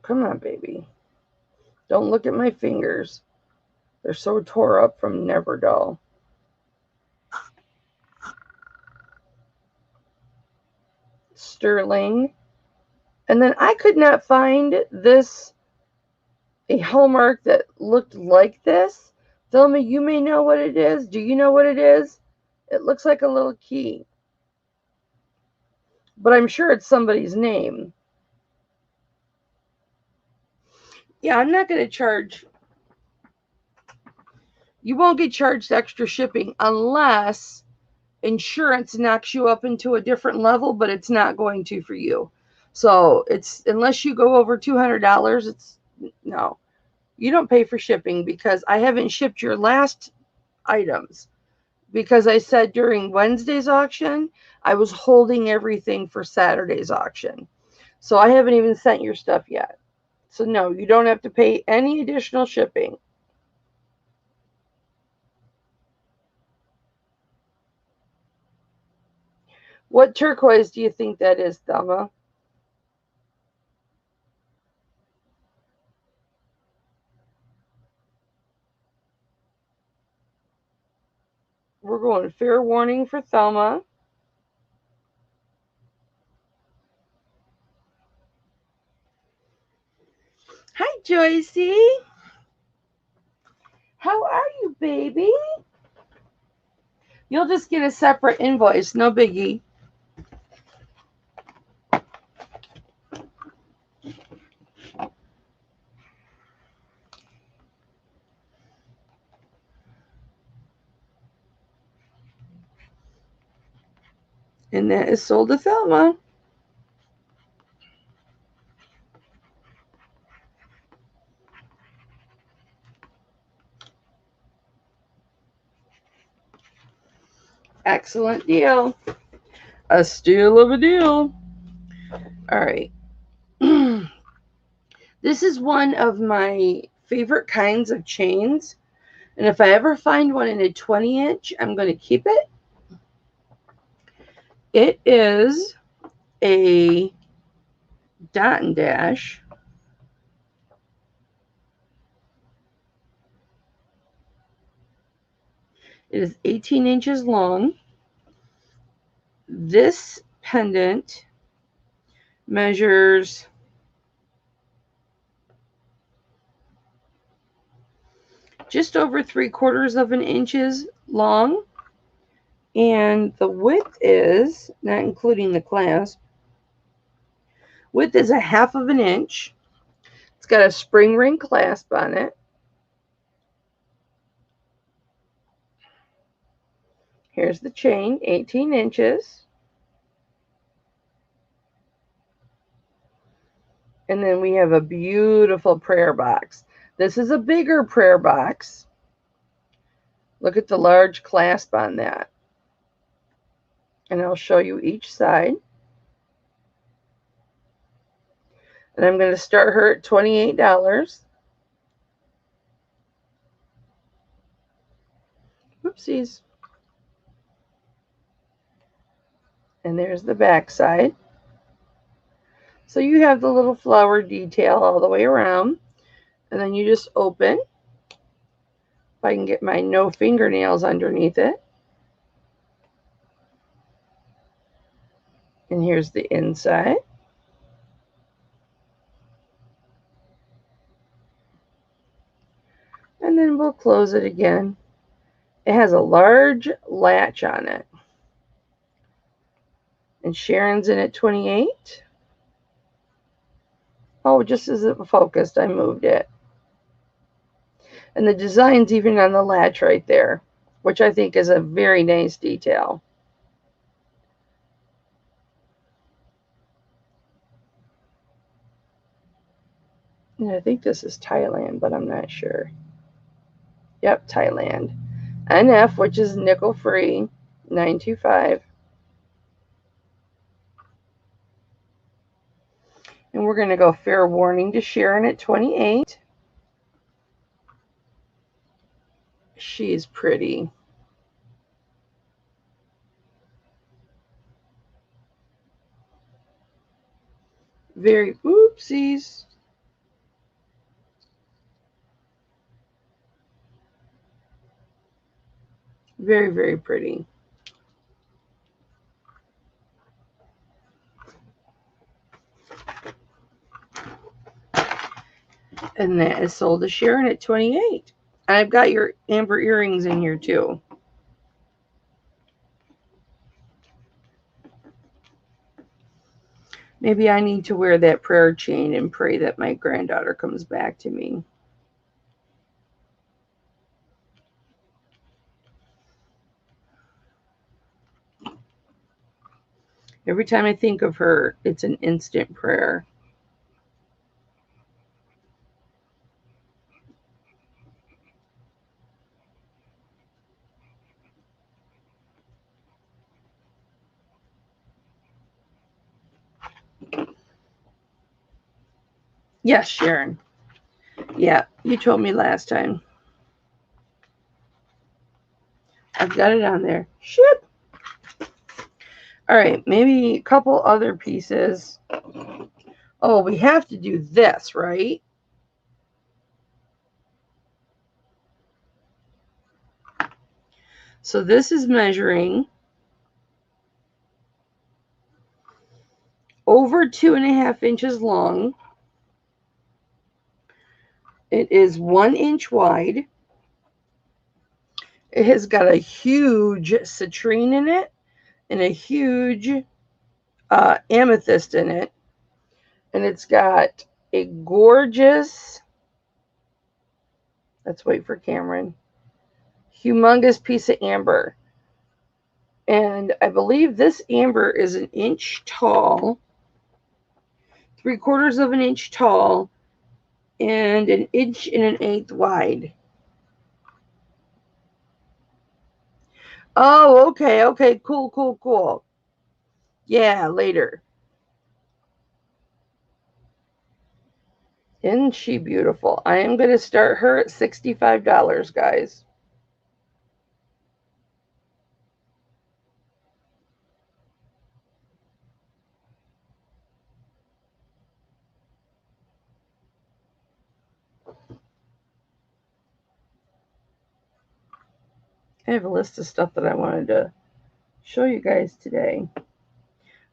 Come on, baby. Don't look at my fingers. They're so tore up from Never Dull. Sterling. And then I could not find a hallmark that looked like this. Thelma, you may know what it is. Do you know what it is? It looks like a little key. But I'm sure it's somebody's name. Yeah, I'm not going to charge. You won't get charged extra shipping unless insurance knocks you up into a different level, but it's not going to for you. So it's, unless you go over $200, it's no. You don't pay for shipping, because I haven't shipped your last items, because I said during Wednesday's auction I was holding everything for Saturday's auction. So I haven't even sent your stuff yet. So no, you don't have to pay any additional shipping. What turquoise do you think that is, Thelma? We're going fair warning for Thelma. Hi, Joycey. How are you, baby? You'll just get a separate invoice, no biggie. And that is sold to Thelma. Excellent deal. A steal of a deal. All right. This is one of my favorite kinds of chains. And if I ever find one in a 20-inch, I'm going to keep it. It is a dot and dash. It is 18 inches long. This pendant measures just over 3/4 of an inches long, and the width is, not including the clasp, width is 1/2 of an inch. It's got a spring ring clasp on it. Here's the chain, 18 inches. And then we have a beautiful prayer box. This is a bigger prayer box. Look at the large clasp on that. And I'll show you each side. And I'm going to start her at $28. Oopsies. And there's the back side. So you have the little flower detail all the way around. And then you just open. If I can get my no fingernails underneath it. And here's the inside. And then we'll close it again. It has a large latch on it. And Sharon's in at 28. Oh, just as it focused, I moved it. And the design's even on the latch right there, which I think is a very nice detail. And I think this is Thailand, but I'm not sure. Yep, Thailand. NF, which is nickel free, 925. And we're going to go fair warning to Sharon at 28. She's pretty. Very, oopsies. Very, very pretty. And that is sold to Sharon at 28. And I've got your amber earrings in here too. Maybe I need to wear that prayer chain and pray that my granddaughter comes back to me. Every time I think of her, it's an instant prayer. Yes, Sharon. Yeah, you told me last time. I've got it on there. Ship. All right, maybe a couple other pieces. Oh, we have to do this, right? So this is measuring over 2.5 inches long. It is 1 inch wide. It has got a huge citrine in it and a huge amethyst in it. And it's got a gorgeous, let's wait for Cameron, humongous piece of amber. And I believe this amber is 1 inch tall, 3/4 of an inch tall, and 1 inch and 1/8 wide. Oh, okay, okay, cool, cool, cool. Yeah, later. Isn't she beautiful? I am going to start her at $65, guys. I have a list of stuff that I wanted to show you guys today.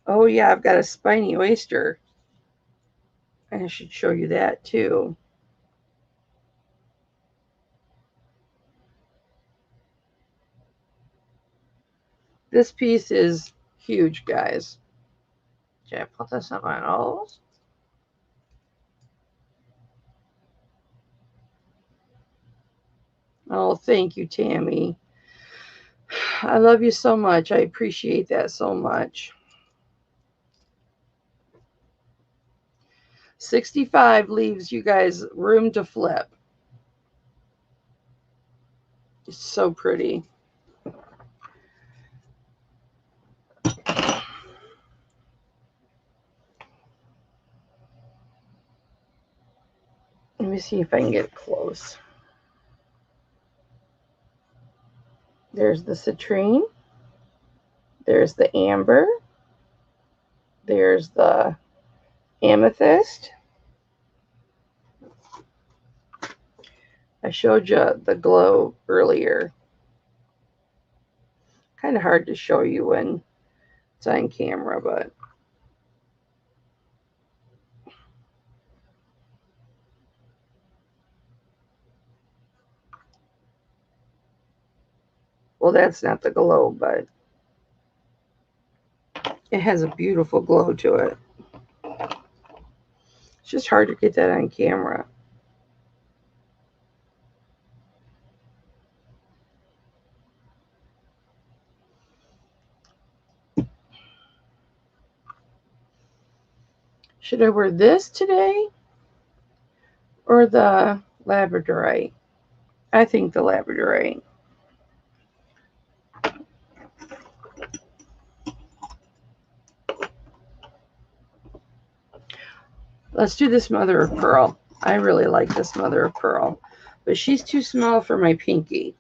Oh, yeah, I've got a spiny oyster. I should show you that too. This piece is huge, guys. Should I put this on my nose? Oh, thank you, Tammy. I love you so much. I appreciate that so much. 65 leaves you guys room to flip. It's so pretty. me see if I can get close. There's the citrine. There's the amber. There's the amethyst. I showed you the glow earlier. Kind of hard to show you when it's on camera, but well, that's not the glow, but it has a beautiful glow to it. It's just hard to get that on camera. Should I wear this today or the labradorite? I think the labradorite. Let's do this mother of pearl. I really like this mother of pearl, but she's too small for my pinky.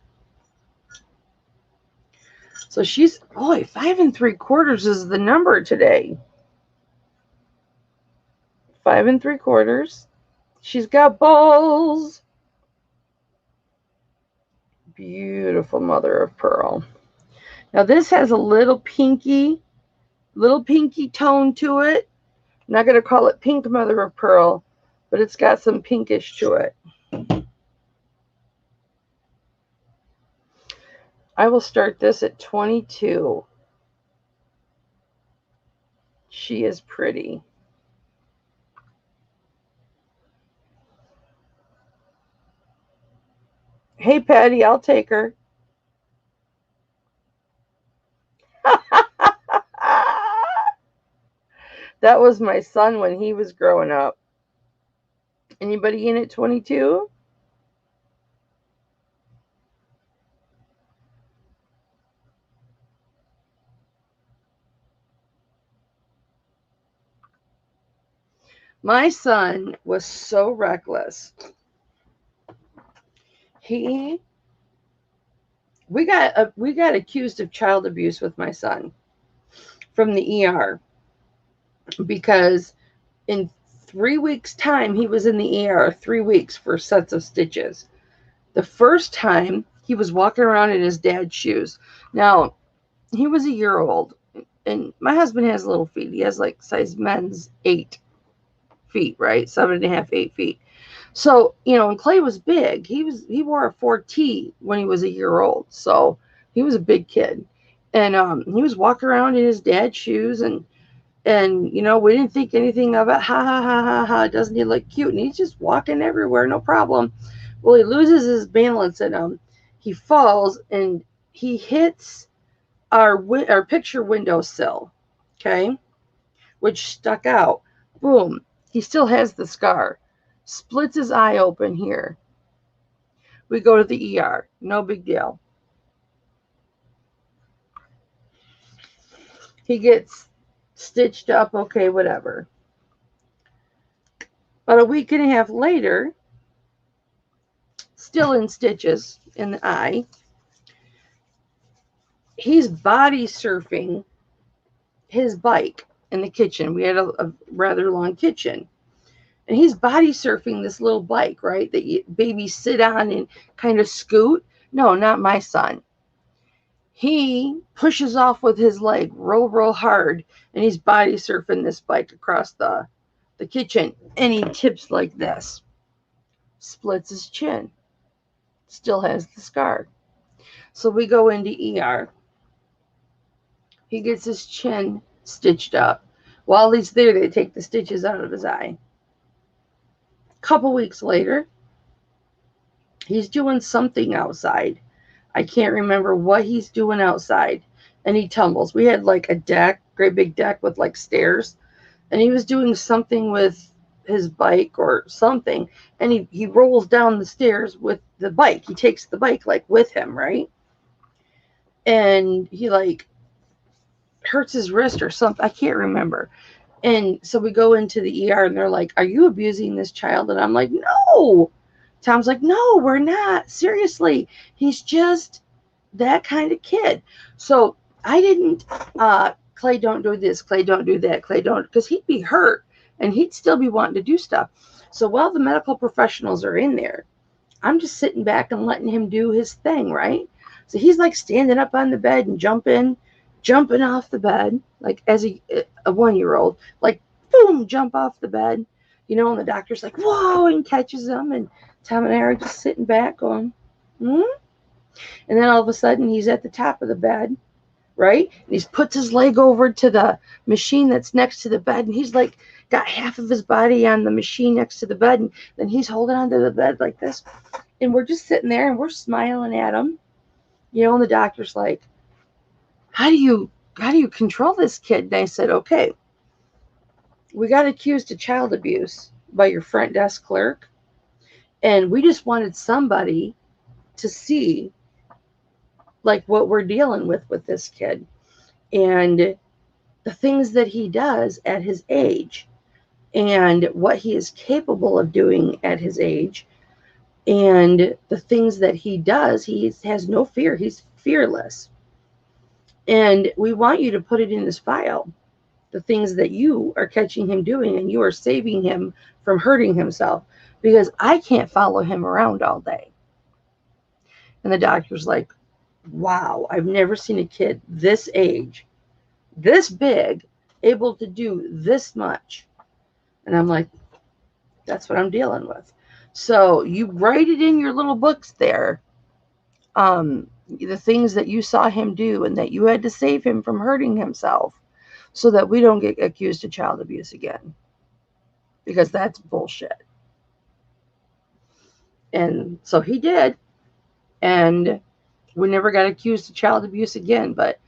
So she's, boy, 5 3/4 is the number today. 5 3/4. She's got balls. Beautiful mother of pearl. Now this has a little pinky tone to it. I'm not going to call it pink mother of pearl, but it's got some pinkish to it. I will start this at 22. She is pretty. Hey, Patty, I'll take her. That was my son when he was growing up. Anybody in at 22? My son was so reckless. We got accused of child abuse with my son from the ER because in 3 weeks' time he was in the ER 3 weeks for sets of stitches. The first time he was walking around in his dad's shoes. Now he was a year old, and my husband has little feet. He has like size men's 8 feet, right? 7.5, 8 feet. So, and Clay was big. He wore a 4T when he was a year old. So he was a big kid. And he was walking around in his dad's shoes, and we didn't think anything of it. Ha ha ha ha ha. Doesn't he look cute? And he's just walking everywhere, no problem. Well, he loses his balance, and he falls, and he hits our picture windowsill, okay, which stuck out. Boom. He still has the scar. Splits his eye open here. We go to the ER. No big deal. He gets stitched up. Okay, whatever. About a week and a half later, still in stitches in the eye, he's body surfing his bike in the kitchen. We had a rather long kitchen. And he's body surfing this little bike, right, that babies sit on and kind of scoot. No, not my son. He pushes off with his leg real hard, and he's body surfing this bike across the kitchen, and he tips like this. Splits his chin. Still has the scar. So we go into ER. He gets his chin stitched up. While he's there, they take the stitches out of his eye. Couple weeks later, he's doing something outside. I can't remember what he's doing outside, and he tumbles. We had like a deck, great big deck with like stairs, and he was doing something with his bike or something, and he rolls down the stairs with the bike. He takes the bike like with him, right? And he like hurts his wrist or something. I can't remember. And so we go into the ER, and they're like, "Are you abusing this child?" And I'm like, "No, no. Tom's like, no, we're not. Seriously. He's just that kind of kid. So I didn't, Clay, don't do this. Clay, don't do that. Clay, don't, because he'd be hurt and he'd still be wanting to do stuff. So while the medical professionals are in there, I'm just sitting back and letting him do his thing, right? So he's like standing up on the bed and jumping off the bed, like as a 1 year old, like boom, jump off the bed, and the doctor's like, whoa, and catches him. And Tom and I are just sitting back going, hmm? And then all of a sudden he's at the top of the bed, right? And he puts his leg over to the machine that's next to the bed, and he's like got half of his body on the machine next to the bed, and then he's holding onto the bed like this. And we're just sitting there and we're smiling at him, and the doctor's like, how do you control this kid? And I said, okay, we got accused of child abuse by your front desk clerk, and we just wanted somebody to see like what we're dealing with this kid and the things that he does at his age and what he is capable of doing at his age and the things that he does. He has no fear. He's fearless. And we want you to put it in this file, the things that you are catching him doing, and you are saving him from hurting himself, because I can't follow him around all day. And the doctor's like, wow, I've never seen a kid this age, this big, able to do this much. And I'm like, that's what I'm dealing with. So you write it in your little books there, the things that you saw him do and that you had to save him from hurting himself, so that we don't get accused of child abuse again, because that's bullshit. And so he did, and we never got accused of child abuse again. But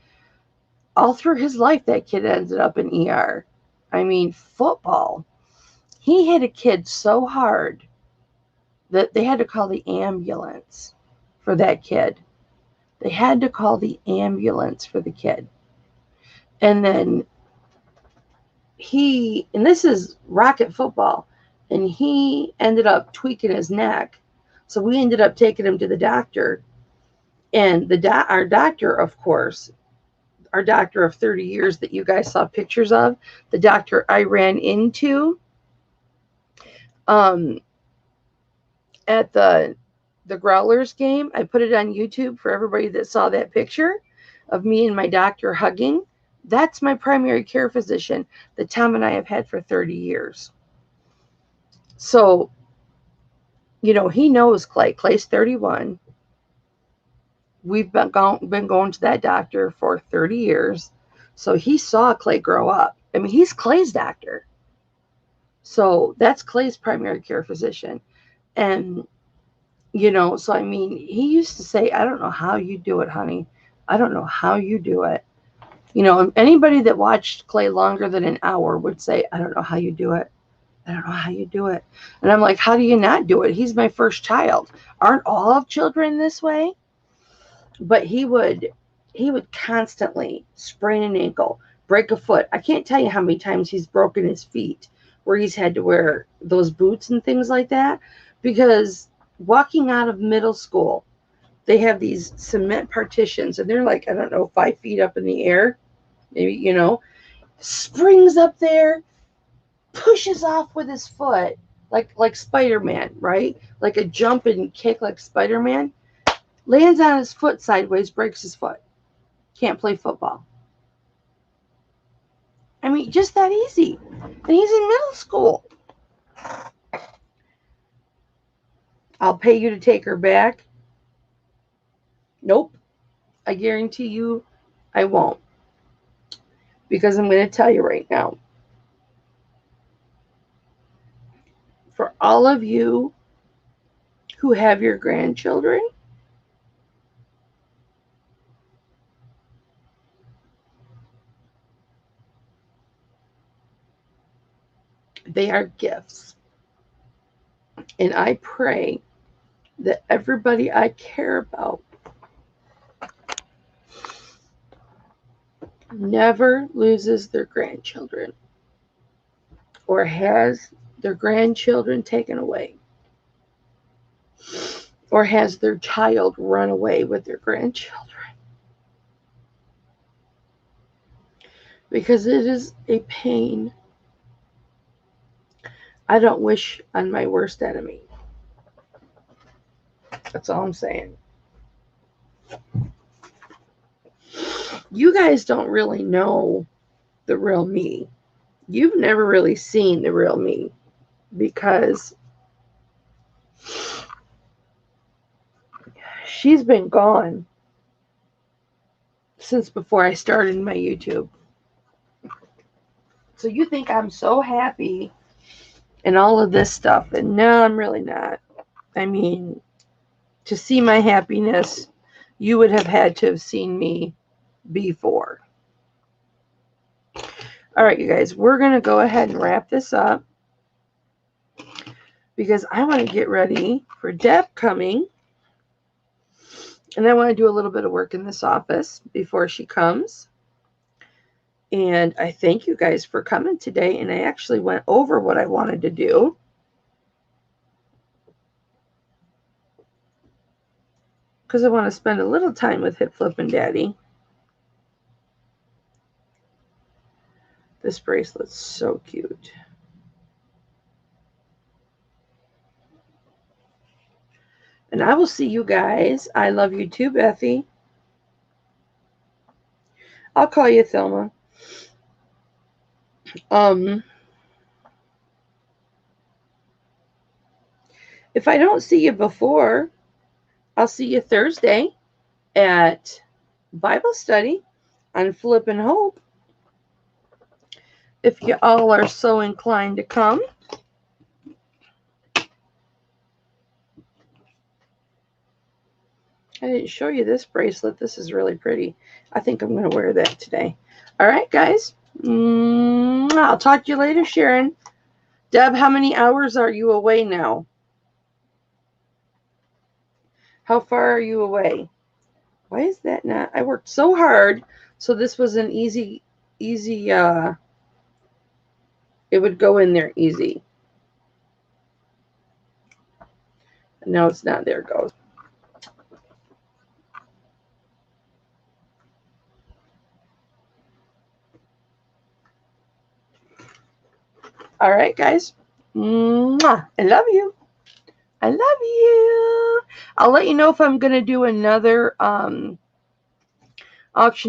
all through his life, that kid ended up in ER. I mean, football. He hit a kid so hard that they had to call the ambulance for that kid. They had to call the ambulance for the kid. And then and this is rocket football, and he ended up tweaking his neck. So we ended up taking him to the doctor. And our doctor, of course, our doctor of 30 years that you guys saw pictures of, the doctor I ran into at the Growlers game. I put it on YouTube for everybody that saw that picture of me and my doctor hugging. That's my primary care physician that Tom and I have had for 30 years. So, he knows Clay. Clay's 31. We've been going to that doctor for 30 years. So he saw Clay grow up. I mean, he's Clay's doctor. So that's Clay's primary care physician. And, so I mean, he used to say, I don't know how you do it, honey. I don't know how you do it. Anybody that watched Clay longer than an hour would say, I don't know how you do it. I don't know how you do it. And I'm like, how do you not do it? He's my first child. Aren't all of children this way? But he would constantly sprain an ankle, break a foot. I can't tell you how many times he's broken his feet, where he's had to wear those boots and things like that. Because walking out of middle school, they have these cement partitions, and they're like, I don't know, 5 feet up in the air, maybe, springs up there, pushes off with his foot, like Spider-Man, right? Like a jump and kick like Spider-Man. Lands on his foot sideways, breaks his foot. Can't play football. I mean, just that easy. And he's in middle school. I'll pay you to take her back. Nope. I guarantee you I won't. Because I'm going to tell you right now. For all of you who have your grandchildren, they are gifts. And I pray that everybody I care about never loses their grandchildren or has their grandchildren taken away. or has their child run away with their grandchildren. Because it is a pain I don't wish on my worst enemy. That's all I'm saying. You guys don't really know the real me. You've never really seen the real me because she's been gone since before I started my YouTube. So you think I'm so happy and all of this stuff, and no, I'm really not. I mean, to see my happiness, you would have had to have seen me before. All right, you guys, we're going to go ahead and wrap this up because I want to get ready for Deb coming. And I want to do a little bit of work in this office before she comes. And I thank you guys for coming today. And I actually went over what I wanted to do. Because I want to spend a little time with Hip Flippin' Daddy. This bracelet's so cute. And I will see you guys. I love you too, Bethy. I'll call you Thelma. If I don't see you before, I'll see you Thursday at Bible study on Flippin' Hope. If you all are so inclined to come. I didn't show you this bracelet. This is really pretty. I think I'm going to wear that today. All right, guys. I'll talk to you later, Sharon. Deb, how many hours are you away now? How far are you away? Why is that not? I worked so hard, so this was an easy, it would go in there easy. No, it's not. There it goes. All right, guys. Mwah. I love you. I love you. I'll let you know if I'm going to do another auction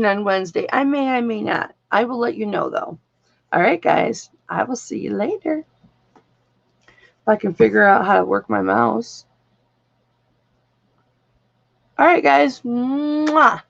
on Wednesday. I may not. I will let you know, though. All right, guys. I will see you later. If I can figure out how to work my mouse. All right, guys. Mwah.